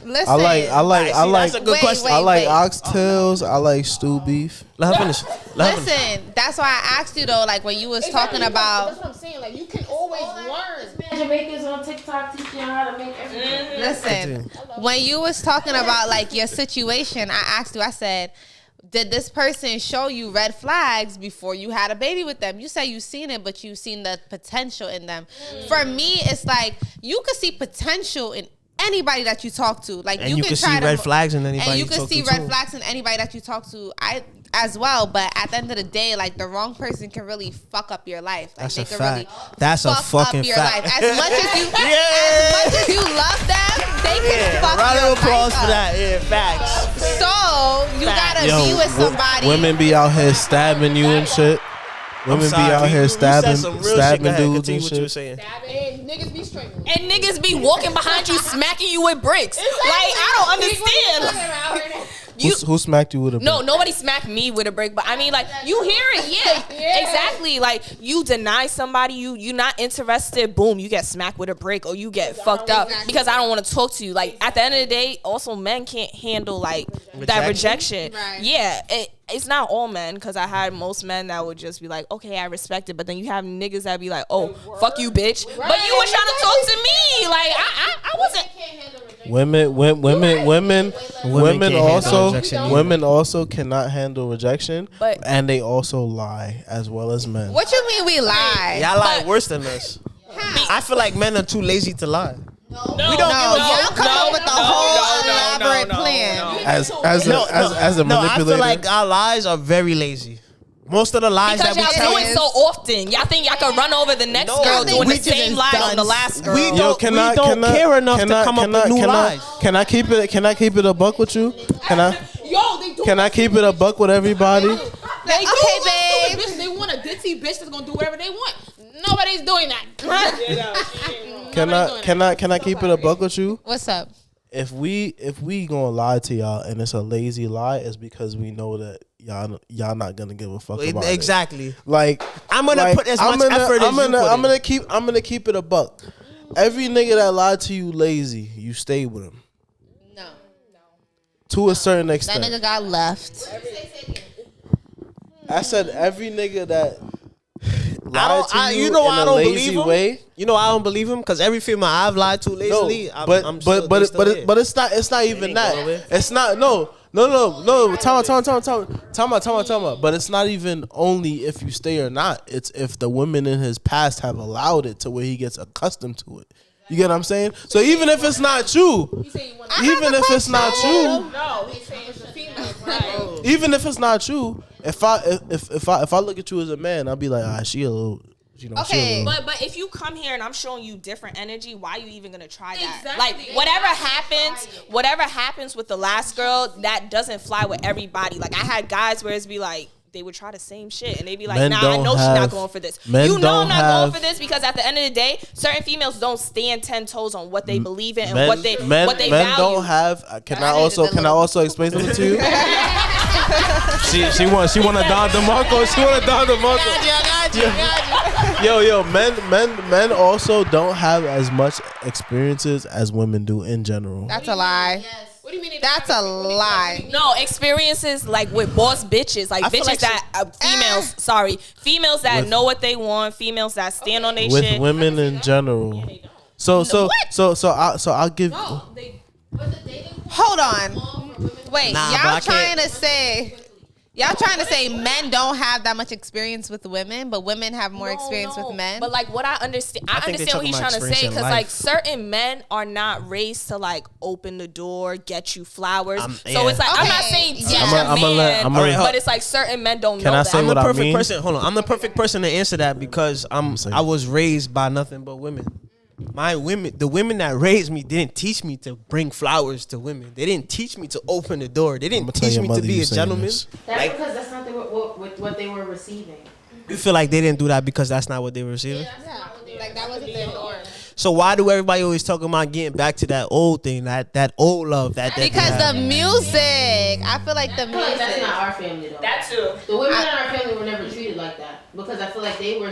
listen. I like That's a good Wait, question. wait. I like oxtails. I like stew beef. Let her finish. Let her finish. Listen, that's why I asked you though. Like when you was talking That's about. what I'm saying. Like you can always learn. Jamaicans on TikTok teaching how to make everything. Listen, when you was talking about like your situation, I asked you. I said, did this person show you red flags before you had a baby with them? You said you seen it, but you seen the potential in them. For me, it's like you could see potential in anybody that you talk to. Like And you can try see to- red flags in anybody and you you can talk see to, red too. flags in anybody that you talk to. As well, but at the end of the day, like the wrong person can really fuck up your life. Like That's they a can fact. really That's a fuck fucking up your fact. life. As much as you love them, they can fuck Round your of applause life for up. that. Yeah, facts. So you gotta be with somebody. Women be out here stabbing you and shit. Women be out here stabbing dudes and What you were shit. saying? And niggas be strangling. and niggas be walking behind you, smacking you with bricks. Like I don't understand. Who smacked you with a No, brick? nobody smacked me with a brick, but I mean, like, you hear it, yeah, exactly. Like, you deny somebody, you not interested, boom, you get smacked with a brick, or you get fucked up because I don't want to talk to you. Like, at the end of the day, also men can't handle like that rejection. Right. Yeah, it's not all men, because I had most men that would just be like, okay, I respect it, but then you have niggas that be like, oh, fuck you, bitch, but you was trying to talk to me, like I wasn't. Women can't handle rejection. women also cannot handle rejection, But- and they also lie as well as men. What you mean we lie? Y'all lie But- worse than us. I feel like men are too lazy to lie. No, don't No, give a y'all come up with the whole elaborate plan. As a I manipulator. feel like our lies are very lazy. Most of the lies because that we y'all tell. do it so often. Y'all think y'all can run over the next girl doing the same lie on the last girl. We don't care enough to come up with new lies. Can I keep it a buck with you? Can I keep it a buck with everybody? They Okay, do babe. bitch. They want a ditzy bitch that's gonna do whatever they want. Nobody's doing that. Can I keep it a buck with you? What's up? If we gonna lie to y'all and it's a lazy lie, it's because we know that y'all not gonna give a fuck about it. Exactly. Like I'm gonna put as much effort as you put in. I'm gonna keep it a buck. Every nigga that lied to you lazy, you stay with him No. to a certain That extent. nigga got left. I said every nigga that lied to you you know in I a don't lazy believe him. way. You know I don't believe him because every female I've lied to lazily, I'm still, they still here. But it's not even ain't that. going away. It's not no. Time out. But it's not even only if you stay or not. It's if the women in his past have allowed it to where he gets accustomed to it. You get what I'm saying? So even if it's not true, even if it's not true, No, he's saying it's a female. Right. even if it's not true, if I look at you as a man, I'll be like, she a little, she a Okay. little. But if you come here and I'm showing you different energy, why are you even gonna try that? Exactly. Like whatever happens with the last girl, that doesn't fly with everybody. Like I had guys where it's be like they would try the same shit and they'd be like, Men nah, I don't know she's have- not going for this. men You know don't I'm not going have- for this because at the end of the day, certain females don't stand 10 toes on what they believe in and Men, what they men value. don't have. Can I also explain something to you? she want to Don DeMarco. She want to Don DeMarco. Yo, men also don't have as much experiences as women do in general. That's a lie. What do you mean? That's a lie. No, experiences like with boss bitches, like I feel bitches like that females that know what they want, females that stand on their With shit. women in general. So I'll give. Hold on. Wait, Nah, but y'all I trying can't- to say men don't have that much experience with women, but women have more experience with men? But like what I understand, I think they understand what talking he's about trying to say experience in because like life. certain men are not raised to like open the door, get you flowers. So yeah. it's like I'm not Okay, saying teach yeah. a man, I'ma- but it's like certain men don't Can know I that. say I'm what the I perfect mean? person. Hold on, I'm the perfect person to answer that because I was raised by nothing but women. The women that raised me didn't teach me to bring flowers to women. They didn't teach me to open the door. They I'ma didn't tell teach your me to mother be you a saying gentleman. this. That's because that's not what they were receiving. You feel like they didn't do that because that's not what they were receiving? like that wasn't their norm. So why do everybody always talking about getting back to that old thing, that old love, that Because that- the music, I feel like the I feel like that's music. not our family though. That too. The women in our family were never treated like that because I feel like they were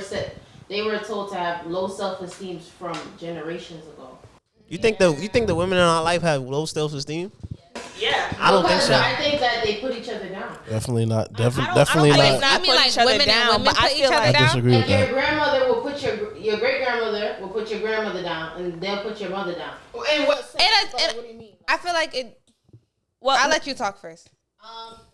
told to have low self-esteem from generations ago. You think the women in our life have low self-esteem? Yeah. I don't think Because so. I think that they put each other down. Definitely not. I don't Definitely think not. it's not I mean, put like each other women and down, women but I put feel each other I like down. disagree with If your that. grandmother will put your great grandmother will put your grandmother down, and they'll put your mother down. And what sense? It- What do you mean? I feel like it. well, I'll let you talk first.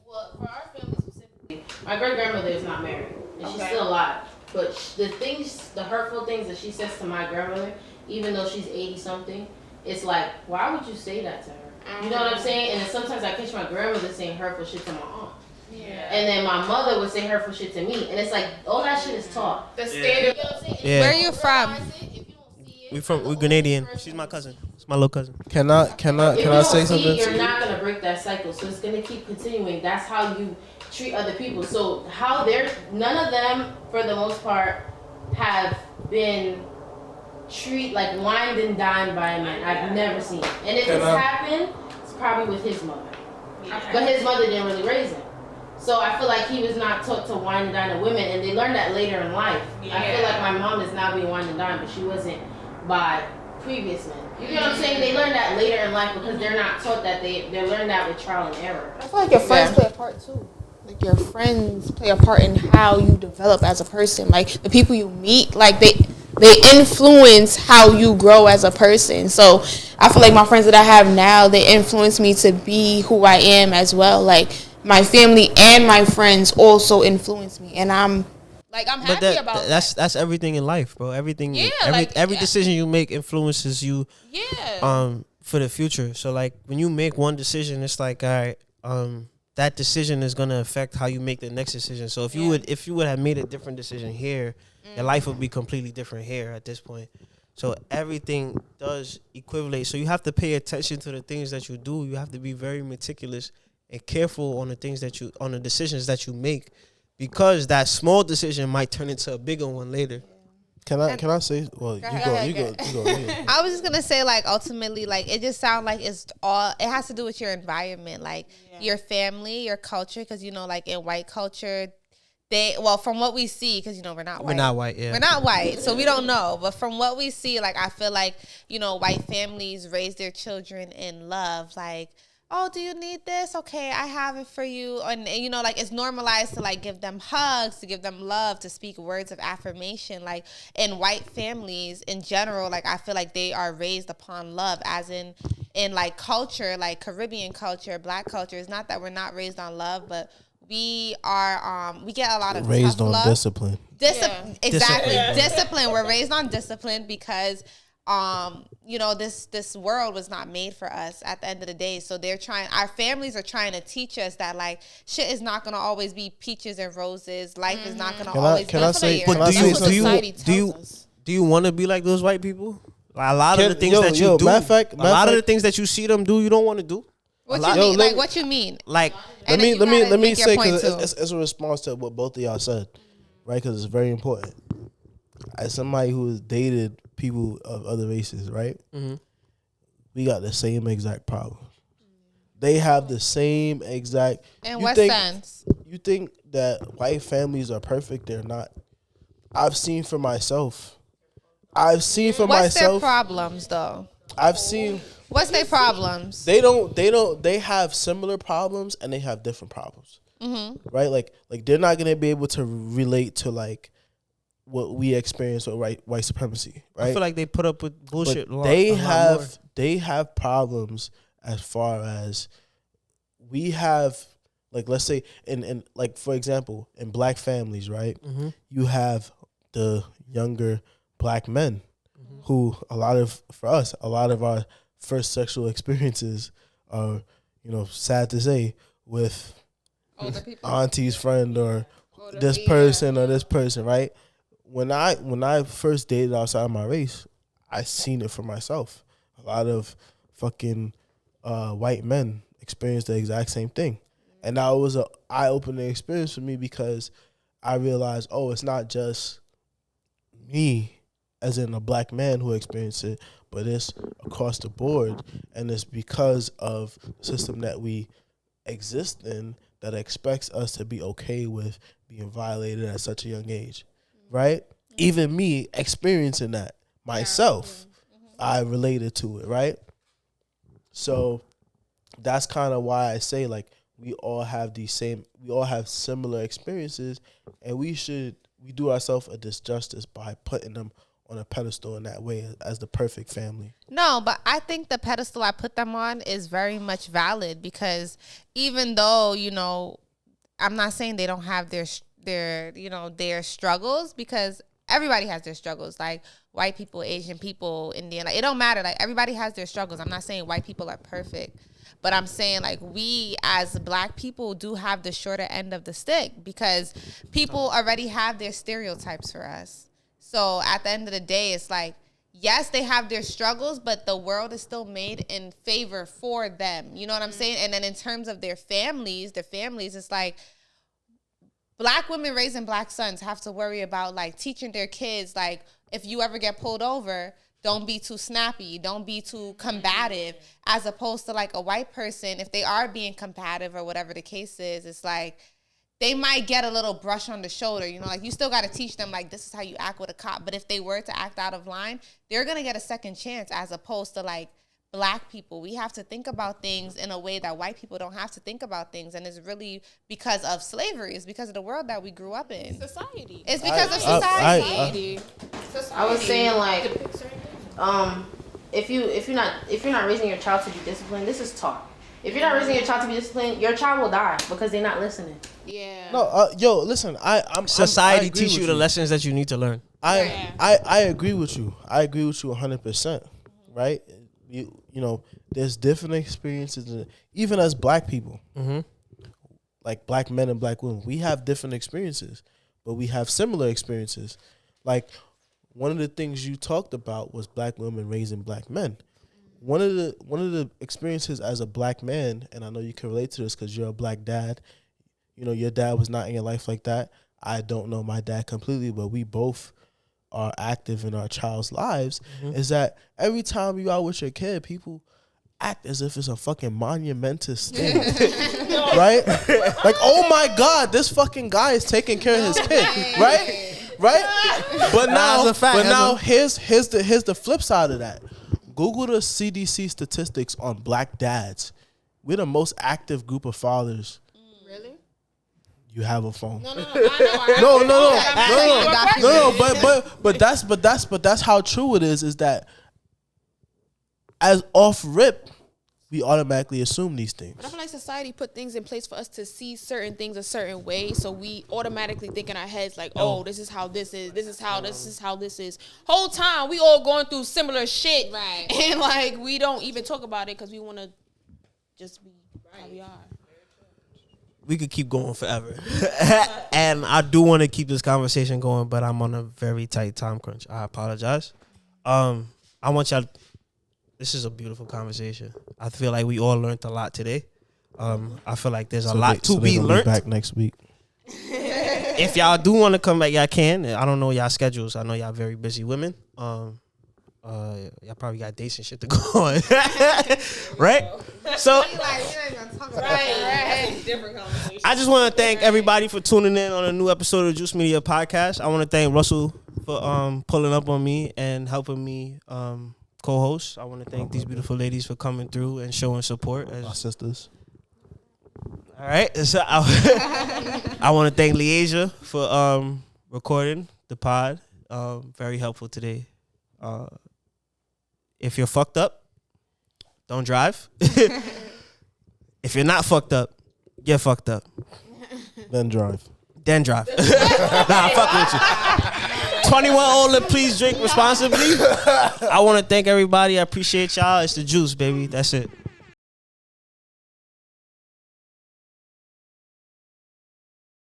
Well, for our family specifically, my great grandmother is not married, and she's Okay. still alive. But the hurtful things that she says to my grandmother, even though she's 80 something, it's like, why would you say that to her? You know what I'm saying? And then sometimes I catch my grandmother saying hurtful shit to my aunt. Yeah. And then my mother would say hurtful shit to me. And it's like, all that shit is taught. The standard. You know what I'm saying? Yeah. Where are you from? We Grenadian. She's my cousin. It's my little cousin. Can I If you say don't something? you're not gonna break that cycle. So it's gonna keep continuing. That's how you treat other people. So none of them, for the most part, have been like wined and dined by a man. I've never seen it. And if it's happened, it's probably with his mother. But his mother didn't really raise him. So I feel like he was not taught to wine and dine women, and they learned that later in life. I feel like my mom is now being wine and dine, but she wasn't by previous men. You know what I'm saying? They learned that later in life because they're not taught that. They learned that with trial and error. I feel like your friends play a part too. Like your friends play a part in how you develop as a person. Like the people you meet, like they influence how you grow as a person. So I feel like my friends that I have now, they influence me to be who I am as well. Like my family and my friends also influence me, and I'm happy But about that's everything in life, bro. Everything, Yeah, every decision you make influences you yeah. for the future. So like when you make one decision, it's like, all right, that decision is gonna affect how you make the next decision. So if you would have made a different decision here, your life would be completely different here at this point. So everything does equivalate. So you have to pay attention to the things that you do. You have to be very meticulous and careful on the decisions that you make, because that small decision might turn into a bigger one later. Can I say? Well, you go. Yeah. I was just gonna say, like, ultimately, like, it just sounds like it has to do with your environment, like your family, your culture, because like in white culture, from what we see, because we're not white. We're not white, yeah. We're not white, so we don't know. But from what we see, like, I feel like white families raise their children in love, like, oh, do you need this? Okay, I have it for you. And you know, like, it's normalized to like give them hugs, to give them love, to speak words of affirmation. Like, in white families in general, like, I feel like they are raised upon love, as in like culture, like Caribbean culture, Black culture. It's not that we're not raised on love, but we are we get a lot of Raised tough on love. discipline. Exactly. Discipline. We're raised on discipline because you know, this world was not made for us at the end of the day. So our families are trying to teach us that like shit is not gonna always be peaches and roses. Life is not gonna always be fair. Can I say something? Do you want to be like those white people? Like, a lot of the things that you do, matter of fact, of the things that you see them do, you don't want to do. What you mean? Like, what you mean? Like, let me say, because it's a response to what both of y'all said, right? Because it's very important. As somebody who has dated people of other races, right? Mm-hmm. We got the same exact problem. They have the same exact. In what sense? You think that white families are perfect? They're not. I've seen for myself. What's their problems, though? I've seen. What's their problems? They have similar problems and they have different problems. Mm-hmm. Right? Like they're not gonna be able to relate to like what we experience with white supremacy. Right? I feel like they put up with bullshit. But they have problems as far as we have. Like, let's say in like, for example, in Black families, right? Mm-hmm. You have the younger Black men who a lot of our first sexual experiences are, you know, sad to say, with auntie's friend or this person or this person, right? When I first dated outside of my race, I seen it for myself. A lot of fucking white men experienced the exact same thing. And that was an eye-opening experience for me because I realized, oh, it's not just me, as in a Black man, who experienced it, but it's across the board. And it's because of the system that we exist in that expects us to be okay with being violated at such a young age, right? Even me experiencing that myself, I related to it, right? So that's kind of why I say, like, we all have similar experiences, and we do ourselves a disjustice by putting them on a pedestal in that way as the perfect family. No, but I think the pedestal I put them on is very much valid, because even though, you know, I'm not saying they don't have their struggles, because everybody has their struggles. Like, white people, Asian people, Indian, like, it don't matter. Like, everybody has their struggles. I'm not saying white people are perfect. But I'm saying, like, we as Black people do have the shorter end of the stick, because people already have their stereotypes for us. So at the end of the day, it's like, yes, they have their struggles, but the world is still made in favor for them. You know what I'm saying? And then in terms of their families, it's like, Black women raising Black sons have to worry about, like, teaching their kids, like, if you ever get pulled over, don't be too snappy. Don't be too combative. As opposed to, like, a white person, if they are being combative or whatever the case is, it's like they might get a little brush on the shoulder. You know, like, you still got to teach them, like, this is how you act with a cop. But if they were to act out of line, they're going to get a second chance, as opposed to, like, Black people. We have to think about things in a way that white people don't have to think about things. And it's really because of slavery. It's because of the world that we grew up in. Society. It's because of society. I was saying, like, if you're not raising your child to be disciplined, this is taught. If you're not raising your child to be disciplined, your child will die because they're not listening. Yeah. No, yo, listen. Society I agree teach with you the lessons that you need to learn. I agree with you. I agree with you 100%. Right? You know, there's different experiences, even as Black people, like Black men and Black women, we have different experiences, but we have similar experiences. Like, one of the things you talked about was Black women raising Black men. One of the experiences as a Black man, and I know you can relate to this because you're a Black dad. You know, your dad was not in your life like that. I don't know my dad completely, but we both are active in our child's lives. Is that every time you out with your kid, people act as if it's a fucking monumentous thing, right? Like, oh my God, this fucking guy is taking care of his kid, right? But now, here's the flip side of that. Google the CDC statistics on Black dads we're the most active group of fathers. Really? You have a phone. No. I know. But that's how true it is that as off rip, we automatically assume these things. But I feel like society put things in place for us to see certain things a certain way, so we automatically think in our heads like, oh, this is how this is, this is how this is. Whole time we all going through similar shit, Right. And like we don't even talk about it because we want to just be how we are. We could keep going forever. And I do want to keep this conversation going, but I'm on a very tight time crunch. I apologize. I want y'all. This is a beautiful conversation. I feel like we all learned a lot today. I feel like there's a lot to be learned. Back next week. If y'all do want to come back, y'all can. I don't know y'all schedules. I know y'all very busy women. Y'all probably got dates and shit to go on. Right? So Right. Different conversation. I just want to thank everybody for tuning in on a new episode of Juice Media Podcast. I want to thank Russell for pulling up on me and helping me co-host. I want to thank these beautiful ladies for coming through and showing support. Our sisters. All right. So I want to thank Leasia for recording the pod. Very helpful today. If you're fucked up, don't drive. If you're not fucked up, get fucked up. Then drive. Nah, fuck with you. 21 older, please drink responsibly. I want to thank everybody. I appreciate y'all. It's the juice, baby. That's it.